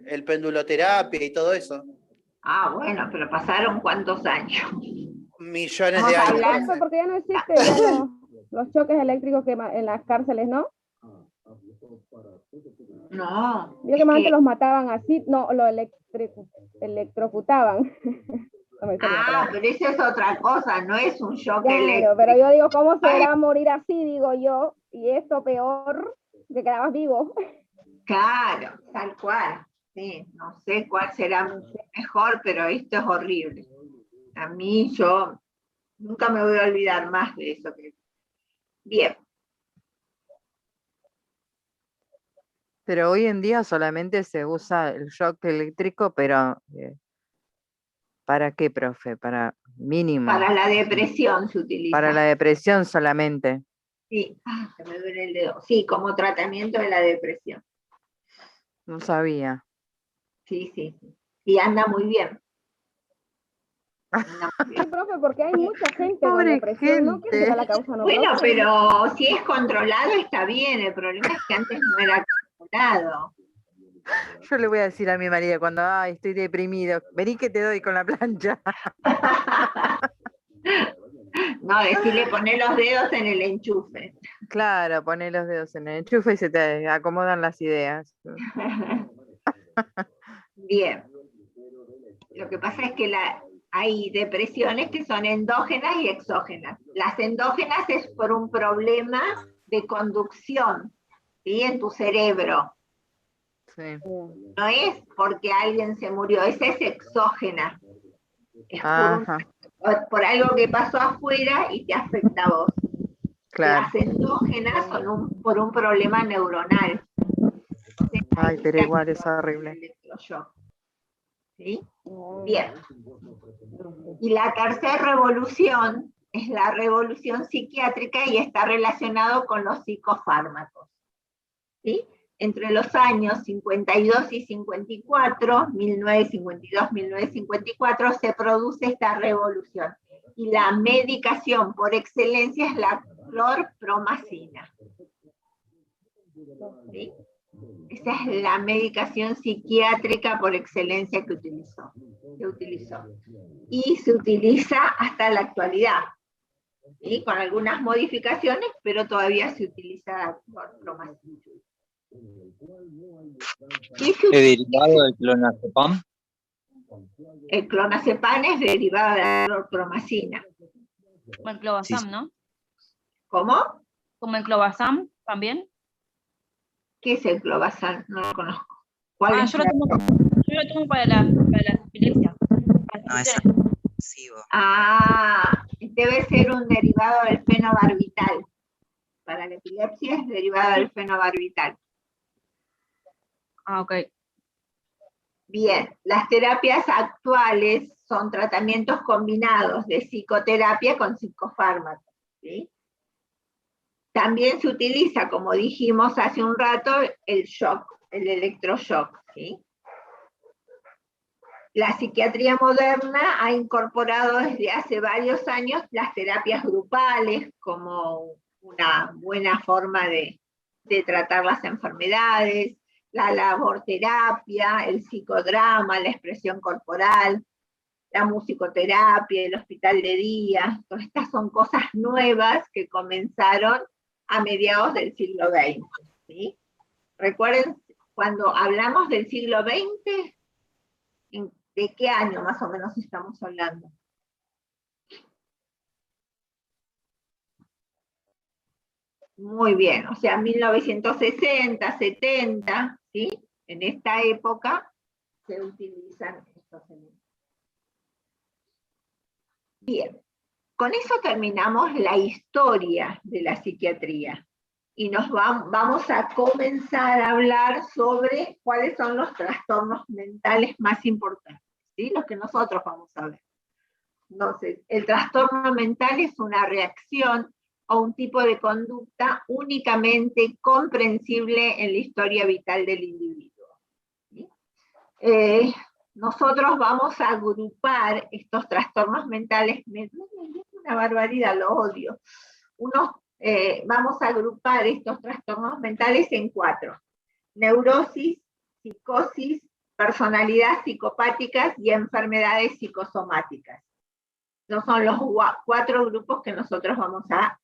el penduloterapia y todo eso. Ah, bueno, pero pasaron cuántos años. Millones Estamos de años. hablando- profe. Porque ya no existen ya los choques eléctricos que en las cárceles, ¿no? No. Yo que es más antes que- los mataban así, no, lo electrocutaban. No me sale la palabra. pero eso es otra cosa, no es un shock Claro, eléctrico. pero yo digo, ¿cómo será morir así? Digo yo, y esto peor, que quedabas vivo. Claro, tal cual. Sí, no sé cuál será mejor, pero esto es horrible. A mí, yo nunca me voy a olvidar más de eso. Bien, Pero hoy en día solamente se usa el shock eléctrico, pero ¿para qué, profe? Para mínimo. para la depresión se utiliza. Para la depresión solamente. Sí, se me duele el dedo. Sí, como tratamiento de la depresión. No sabía. Sí, sí, sí. Y anda muy bien. Anda muy Sí, bien. profe, porque hay mucha gente con Pobre depresión, ¿no? ¿Qué gente. será la causa? ¿No, Bueno, profe? pero si es controlado está bien. El problema es que antes no era controlado. Yo le voy a decir a mi marido cuando estoy deprimido, vení que te doy con la plancha. No, decirle poner los dedos en el enchufe. Claro, poné los dedos en el enchufe y se te acomodan las ideas. Bien. Lo que pasa es que hay depresiones que son endógenas y exógenas. Las endógenas es por un problema de conducción, ¿sí? En tu cerebro. Sí. No es porque alguien se murió, esa es exógena. Es Ajá, por algo que pasó afuera y te afecta a vos. claro. Las endógenas son por un problema neuronal. Entonces, Ay, ahí pero está igual es el horrible. electroshock. ¿Sí? Bien. Y la tercera revolución es la revolución psiquiátrica y está relacionado con los psicofármacos. ¿Sí? Entre los años 52 y 54, 1952-1954, se produce esta revolución. Y la medicación por excelencia es la clorpromacina. ¿Sí? Esa es la medicación psiquiátrica por excelencia que se utilizó. Y se utiliza hasta la actualidad. ¿Sí? Con algunas modificaciones, pero todavía se utiliza la clorpromacina. ¿Es derivado del clonazepam? El clonazepam es derivado de la clorpromacina. Como el clobazam, ¿no? ¿Cómo? Como el clobazam también. ¿Qué es el clobazam? No lo conozco. ¿Cuál es Yo lo tomo para la epilepsia. No, es agresivo. Debe ser un derivado del fenobarbital. Para la epilepsia es derivado del fenobarbital. Ok. Bien, las terapias actuales son tratamientos combinados de psicoterapia con psicofármacos, ¿sí? También se utiliza, como dijimos hace un rato, el shock, el electroshock, ¿sí? La psiquiatría moderna ha incorporado desde hace varios años las terapias grupales como una buena forma de tratar las enfermedades, la laborterapia, el psicodrama, la expresión corporal, la musicoterapia, el hospital de día. Todas estas son cosas nuevas que comenzaron a mediados del siglo XX, ¿sí? Recuerden, cuando hablamos del siglo XX, ¿de qué año más o menos estamos hablando? Muy bien, o sea, 1960, 70, ¿sí? En esta época se utilizan estos elementos. Bien, con eso terminamos la historia de la psiquiatría. Y vamos a comenzar a hablar sobre cuáles son los trastornos mentales más importantes, ¿sí? Los que nosotros vamos a ver. Entonces, el trastorno mental es una reacción o un tipo de conducta únicamente comprensible en la historia vital del individuo, ¿sí? Nosotros vamos a agrupar estos trastornos mentales, me duele una barbaridad, lo odio. Vamos a agrupar estos trastornos mentales en 4: neurosis, psicosis, personalidad psicopáticas y enfermedades psicosomáticas. Esos son los 4 grupos que nosotros vamos a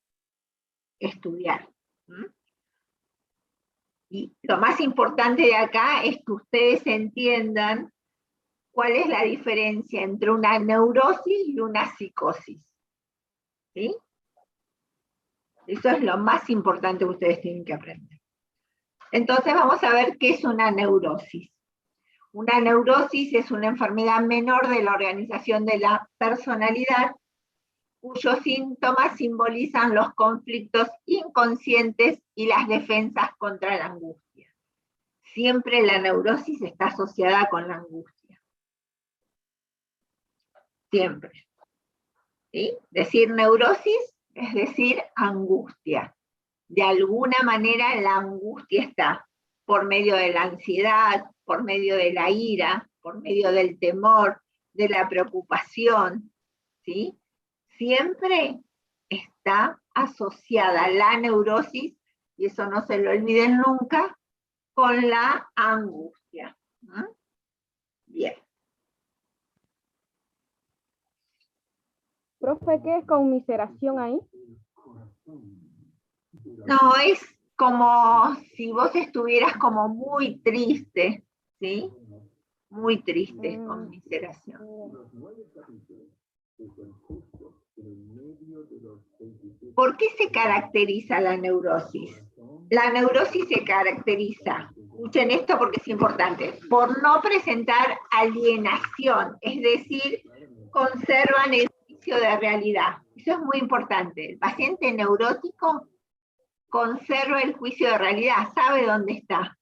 estudiar. Y lo más importante de acá es que ustedes entiendan cuál es la diferencia entre una neurosis y una psicosis, ¿sí? Eso es lo más importante que ustedes tienen que aprender. Entonces vamos a ver qué es una neurosis. Una neurosis es una enfermedad menor de la organización de la personalidad, cuyos síntomas simbolizan los conflictos inconscientes y las defensas contra la angustia. Siempre la neurosis está asociada con la angustia. Siempre. ¿Sí? Decir neurosis es decir angustia. De alguna manera la angustia está por medio de la ansiedad, por medio de la ira, por medio del temor, de la preocupación, ¿sí? Siempre está asociada la neurosis, y eso no se lo olviden nunca, con la angustia. Bien. Profe, ¿qué es conmiseración ahí? No, es como si vos estuvieras como muy triste, ¿sí? Muy triste, conmiseración. ¿Por qué se caracteriza la neurosis? La neurosis se caracteriza, escuchen esto porque es importante, por no presentar alienación, es decir, conservan el juicio de realidad. Eso es muy importante. El paciente neurótico conserva el juicio de realidad, sabe dónde está.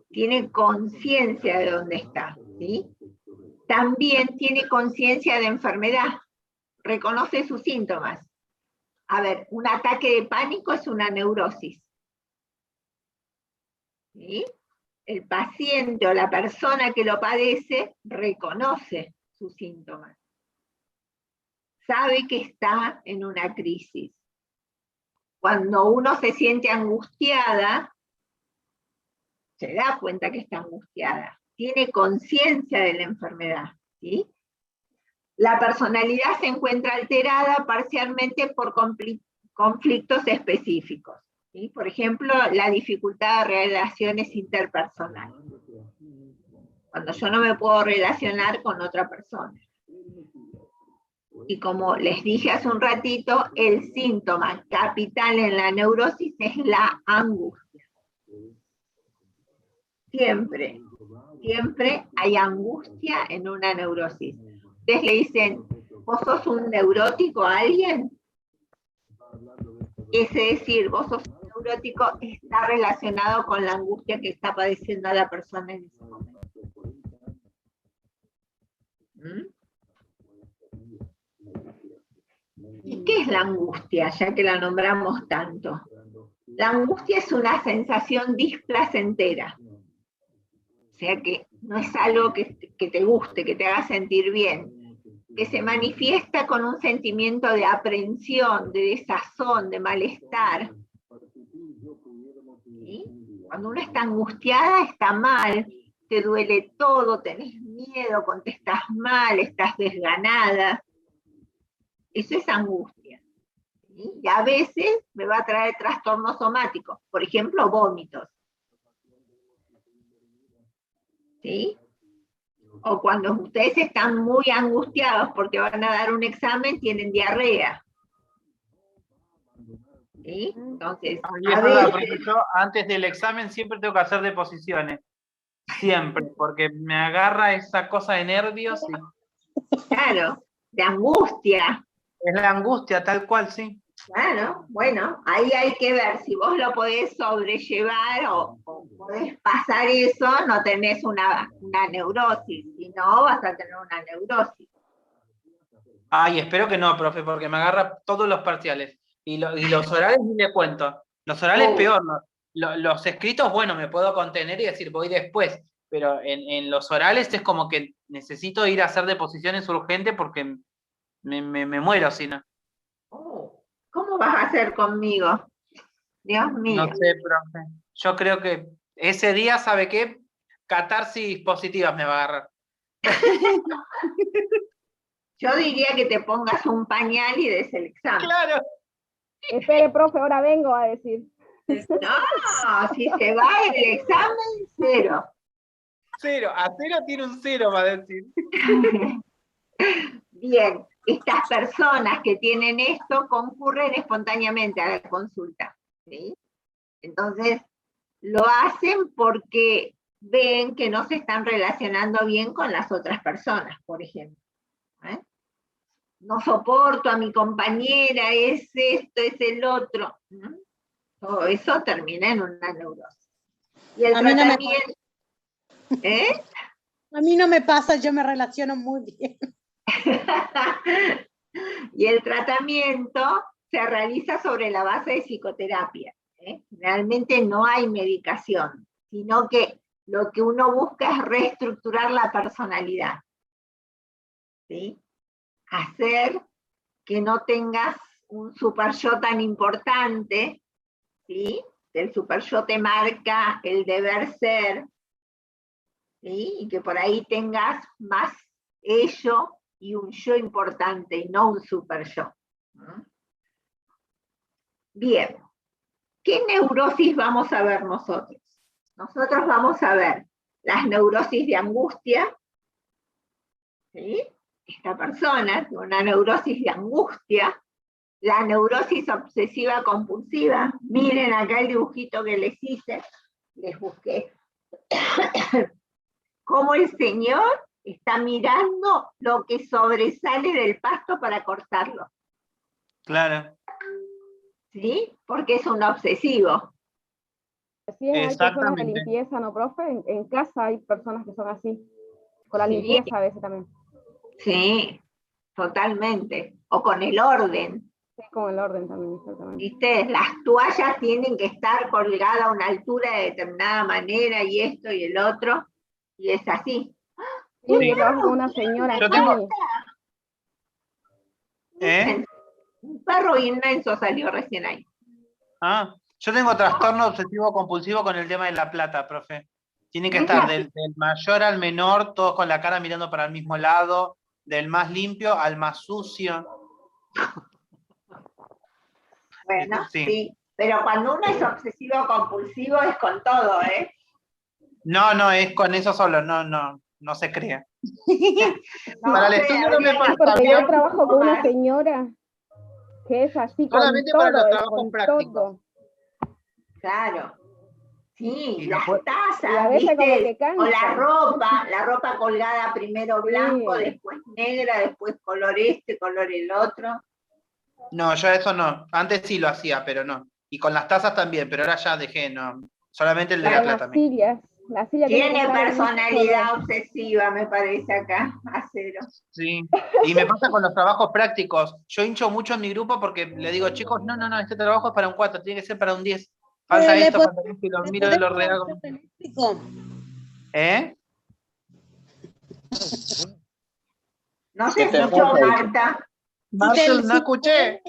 Tiene conciencia de dónde está, ¿sí? También tiene conciencia de enfermedad, reconoce sus síntomas. A ver, un ataque de pánico es una neurosis, ¿sí? El paciente o la persona que lo padece reconoce sus síntomas. Sabe que está en una crisis. Cuando uno se siente angustiada, se da cuenta que está angustiada. Tiene conciencia de la enfermedad, ¿sí? La personalidad se encuentra alterada parcialmente por conflictos específicos, ¿sí? Por ejemplo, la dificultad de relaciones interpersonales. Cuando yo no me puedo relacionar con otra persona. Y como les dije hace un ratito, el síntoma capital en la neurosis es la angustia. Siempre, siempre hay angustia en una neurosis. Ustedes le dicen, ¿vos sos un neurótico a alguien? Ese decir, vos sos un neurótico, está relacionado con la angustia que está padeciendo la persona en ese momento. ¿Y qué es la angustia, ya que la nombramos tanto? La angustia es una sensación displacentera. O sea que no es algo que te guste, que te haga sentir bien, que se manifiesta con un sentimiento de aprehensión, de desazón, de malestar. ¿Sí? Cuando uno está angustiada, está mal, te duele todo, tenés miedo, contestás mal, estás desganada. Eso es angustia. ¿Sí? Y a veces me va a traer trastornos somáticos, por ejemplo, vómitos. ¿Sí? O cuando ustedes están muy angustiados porque van a dar un examen, tienen diarrea. ¿Sí? Entonces, Y es verdad, porque yo antes del examen siempre tengo que hacer deposiciones. Siempre, porque me agarra esa cosa de nervios. Claro, de angustia. Es la angustia, tal cual, sí. Claro, bueno, ahí hay que ver si vos lo podés sobrellevar o podés pasar eso, no tenés una neurosis, si no vas a tener una neurosis. Ay, espero que no, profe, porque me agarra todos los parciales. Y los orales ni le cuento. Los orales peor. Los escritos, bueno, me puedo contener y decir, voy después. Pero en los orales es como que necesito ir a hacer deposiciones urgentes porque me muero si no. ¿Cómo vas a hacer conmigo? Dios mío. No sé, profe. Yo creo que ese día, ¿sabe qué? Catarsis positivas me va a agarrar. Yo diría que te pongas un pañal y des el examen. Claro. Espere, profe, ahora vengo a decir. No, si se va el examen, 0. 0, a 0 tiene un 0, va a decir. Bien, estas personas que tienen esto concurren espontáneamente a la consulta. ¿Sí? Entonces, lo hacen porque ven que no se están relacionando bien con las otras personas, por ejemplo. No soporto a mi compañera, es esto, es el otro. Todo eso termina en una neurosis. Y el tratamiento... A mí no me pasa, yo me relaciono muy bien. Y el tratamiento se realiza sobre la base de psicoterapia. Realmente no hay medicación, sino que lo que uno busca es reestructurar la personalidad. ¿Sí? Hacer que no tengas un super yo tan importante, ¿sí? El super yo te marca el deber ser, ¿sí? Y que por ahí tengas más ello y un yo importante y no un super yo. Bien, ¿qué neurosis vamos a ver nosotros? Nosotros vamos a ver las neurosis de angustia, ¿sí? Esta persona tiene una neurosis de angustia, la neurosis obsesiva compulsiva. Miren acá el dibujito que les hice, les busqué. Cómo el señor está mirando lo que sobresale del pasto para cortarlo. Claro. ¿Sí? Porque es un obsesivo. Sí, hay personas de limpieza, ¿no, profe? En casa hay personas que son así, con la limpieza a veces también. Sí, totalmente. O con el orden. Sí, con el orden también, exactamente. ¿Viste? Las toallas tienen que estar colgadas a una altura de determinada manera y esto y el otro, y es así. Sí, yo trabajo con una señora yo aquí. tengo... Un perro inmenso salió recién ahí. Yo tengo trastorno obsesivo compulsivo con el tema de la plata, profe. Tiene que estar del mayor al menor, todos con la cara mirando para el mismo lado, del más limpio al más sucio. Bueno, sí. Pero cuando uno es obsesivo compulsivo es con todo, ¿eh? No, es con eso solo, no se crea. Para el estudio no me pasa. Porque yo trabajo con una señora que es así solamente con para todo, los trabajos prácticos. Todo. Claro. Sí, y las no tazas, y a veces ¿viste? como que cansa. O la ropa colgada primero blanco, después negra, después color color el otro. No, yo eso no. Antes sí lo hacía, pero no. Y con las tazas también, pero ahora ya dejé, no. Solamente el de la plata. Sillas. La silla tiene que Tiene estar en un solo personalidad obsesiva, me parece acá, Acero. Sí, y me pasa con los trabajos prácticos. Yo hincho mucho en mi grupo porque le digo, chicos, no, este trabajo es para un 4, tiene que ser para un 10. Falta esto, falta esto, y lo miro de los reagos. ¿Eh? No se escuchó, Marta. Marcel, no escuché.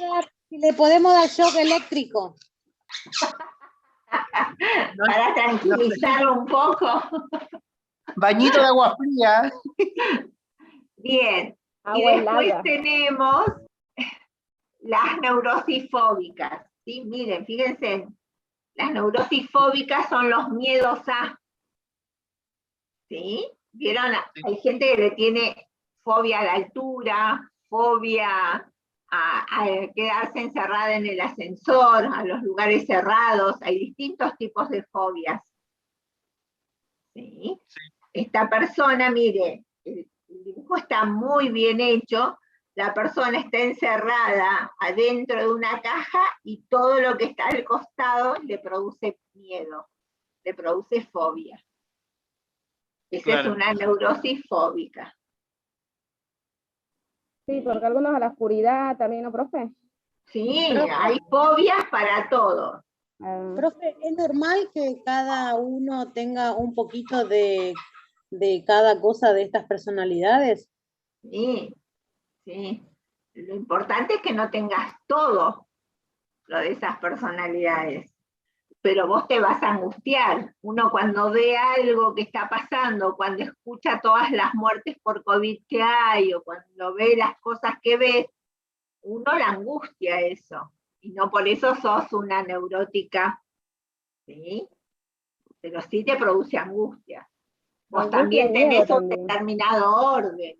Si le podemos dar shock eléctrico. Para tranquilizarlo un poco. Bañito de agua fría. Bien. Y Agua después helada. tenemos las neurosis fóbicas. ¿Sí? Miren, fíjense. Las neurosis fóbicas son los miedos a. ¿Sí? ¿Vieron? Hay gente que le tiene fobia a la altura, fobia a quedarse encerrada en el ascensor, a los lugares cerrados. Hay distintos tipos de fobias. ¿Sí? Esta persona, mire, el dibujo está muy bien hecho, la persona está encerrada adentro de una caja y todo lo que está al costado le produce miedo, le produce fobia. Esa es una neurosis fóbica. Sí, porque algunos a la oscuridad también, ¿no, profe? Sí, hay fobias para todo. Profe, ¿es normal que cada uno tenga un poquito de cada cosa de estas personalidades? Sí, sí. Lo importante es que no tengas todo lo de esas personalidades. Pero vos te vas a angustiar. Uno cuando ve algo que está pasando, cuando escucha todas las muertes por COVID que hay, o cuando ve las cosas que ve, uno la angustia eso. Y no por eso sos una neurótica, ¿sí? Pero sí te produce angustia. Vos Angustia también y miedo tenés un también. determinado orden.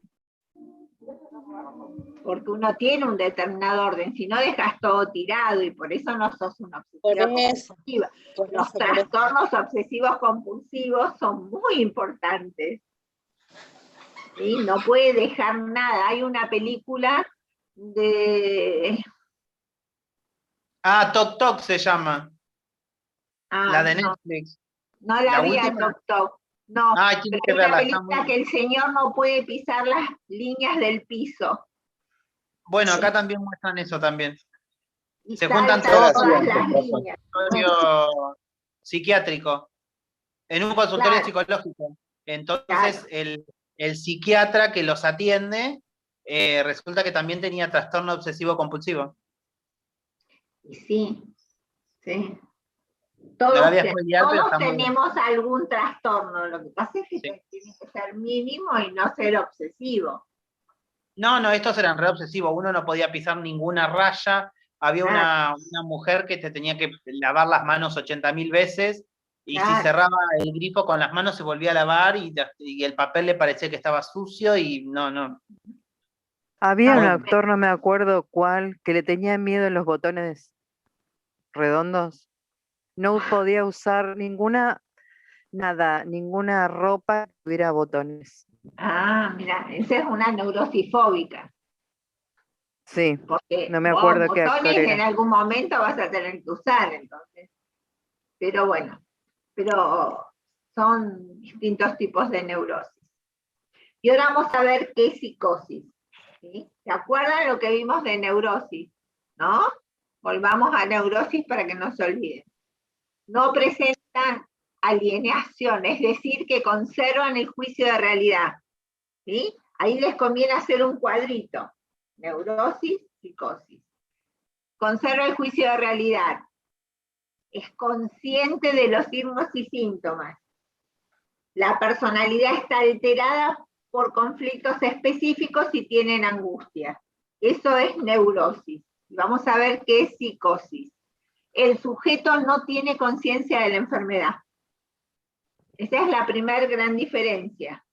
Porque uno tiene un determinado orden, si no dejas todo tirado, y por eso no sos una obsesiva compulsiva. Los trastornos obsesivos compulsivos son muy importantes. ¿Sí? No puede dejar nada. Hay una película de... Toc Toc se llama. La de Netflix. No la vi a última. Toc Toc. No, tiene pero que hay una verla, está película muy... que el señor no puede pisar las líneas del piso. Bueno, acá también muestran eso también. Y Se juntan salta todos todas en las un líneas. consultorio psiquiátrico, en un consultorio Claro. psicológico. Entonces, el psiquiatra que los atiende resulta que también tenía trastorno obsesivo compulsivo. Sí, sí. No Todos, la voy a spoilear, pero está muy bien. tenemos algún trastorno. Lo que pasa es que tiene que ser mínimo y no ser obsesivo. No, estos eran re obsesivos. Uno no podía pisar ninguna raya. Había una mujer que te tenía que lavar las manos 80.000 veces, y si cerraba el grifo con las manos se volvía a lavar, y el papel le parecía que estaba sucio, y no. Había un actor, no me acuerdo cuál, que le tenía miedo en los botones redondos. No podía usar ninguna ropa que tuviera botones. Mira, esa es una neurosis fóbica. Sí, Porque no me acuerdo qué actor botones en era. algún momento vas a tener que usar, entonces. Pero bueno, son distintos tipos de neurosis. Y ahora vamos a ver qué es psicosis. ¿Sí? ¿Se acuerdan lo que vimos de neurosis? ¿No? Volvamos a neurosis para que no se olviden. No presentan alienación, es decir, que conservan el juicio de realidad. ¿Sí? Ahí les conviene hacer un cuadrito. Neurosis, psicosis. Conserva el juicio de realidad. Es consciente de los signos y síntomas. La personalidad está alterada por conflictos específicos y tienen angustia. Eso es neurosis. Vamos a ver qué es psicosis. El sujeto no tiene conciencia de la enfermedad. Esa es la primera gran diferencia.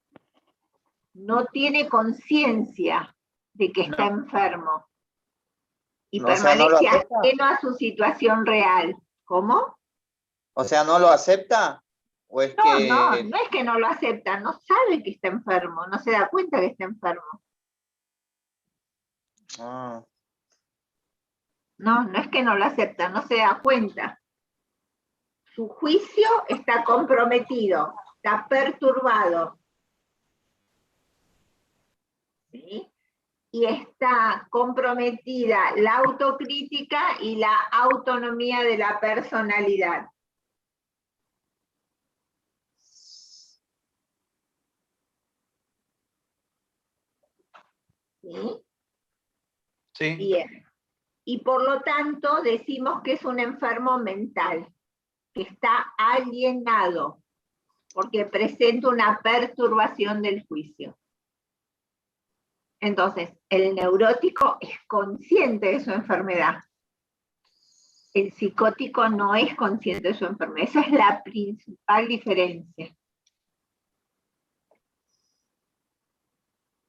No tiene conciencia de que está enfermo. Y permanece ajeno a su situación real. ¿Cómo? O sea, ¿no lo acepta? ¿O es no es que no lo acepta, no sabe que está enfermo, no se da cuenta que está enfermo. No es que no lo acepta, no se da cuenta. Su juicio está comprometido está perturbado, ¿sí? Y está comprometida la autocrítica y la autonomía de la personalidad. ¿Sí? Sí. Bien. Y por lo tanto decimos que es un enfermo mental, que está alienado, porque presenta una perturbación del juicio. Entonces, el neurótico es consciente de su enfermedad. El psicótico no es consciente de su enfermedad. Esa es la principal diferencia.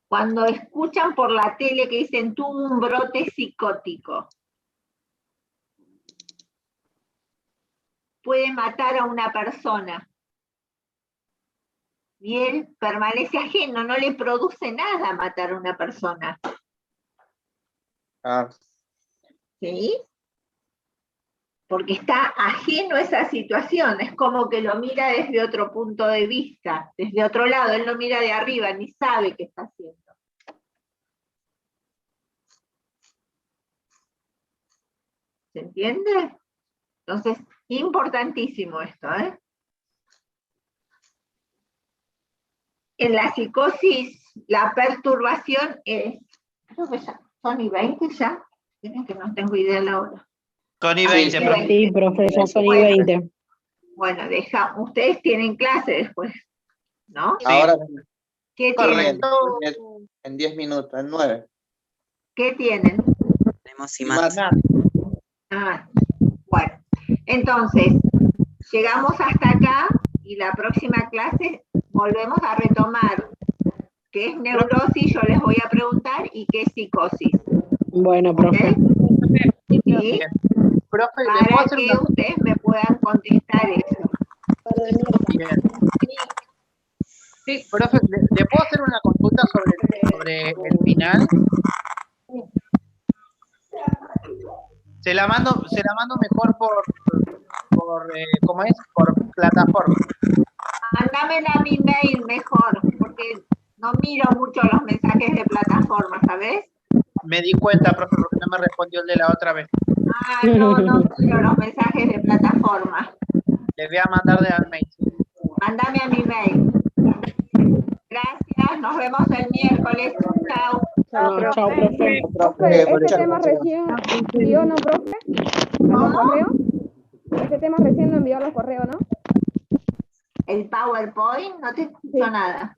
Cuando escuchan por la tele que dicen tuvo un brote psicótico, puede matar a una persona. Y él permanece ajeno, no le produce nada matar a una persona. ¿Sí? Porque está ajeno a esa situación, es como que lo mira desde otro punto de vista, desde otro lado, él lo mira de arriba, ni sabe qué está haciendo. ¿Se entiende? Entonces, importantísimo esto, ¿eh? En la psicosis, la perturbación es, creo que ya, son y 20 ya, tienen que no tengo idea de la hora. Son y 20, profe. Sí, profe, ya son y 20. Bueno, ustedes tienen clase después, ¿no? Sí. Ahora, ¿Qué tienen? en 10 minutos, en 9. ¿Qué tienen? Tenemos IMAX. Ah, bueno, entonces, llegamos hasta acá y la próxima clase volvemos a retomar qué es neurosis, yo les voy a preguntar, y qué es psicosis. Bueno, profe. ¿Sí? Profe, Para que ustedes me puedan contestar eso. Bien. Sí, profe, ¿le puedo hacer una consulta sobre el final? Se la mando mejor por ¿cómo es? Por plataforma. Mándame a mi mail mejor, porque no miro mucho los mensajes de plataforma, ¿sabes? Me di cuenta, profe, porque no me respondió el de la otra vez. Ah, no miro los mensajes de plataforma. Le voy a mandar de al mail. Mándame a mi mail. Gracias, nos vemos el miércoles. Chao. Chao, profe. Profe, este tema recién envió, ¿no, profe? ¿A los correos? Este tema recién lo envió a los correos, ¿no? El PowerPoint, no te escucho nada.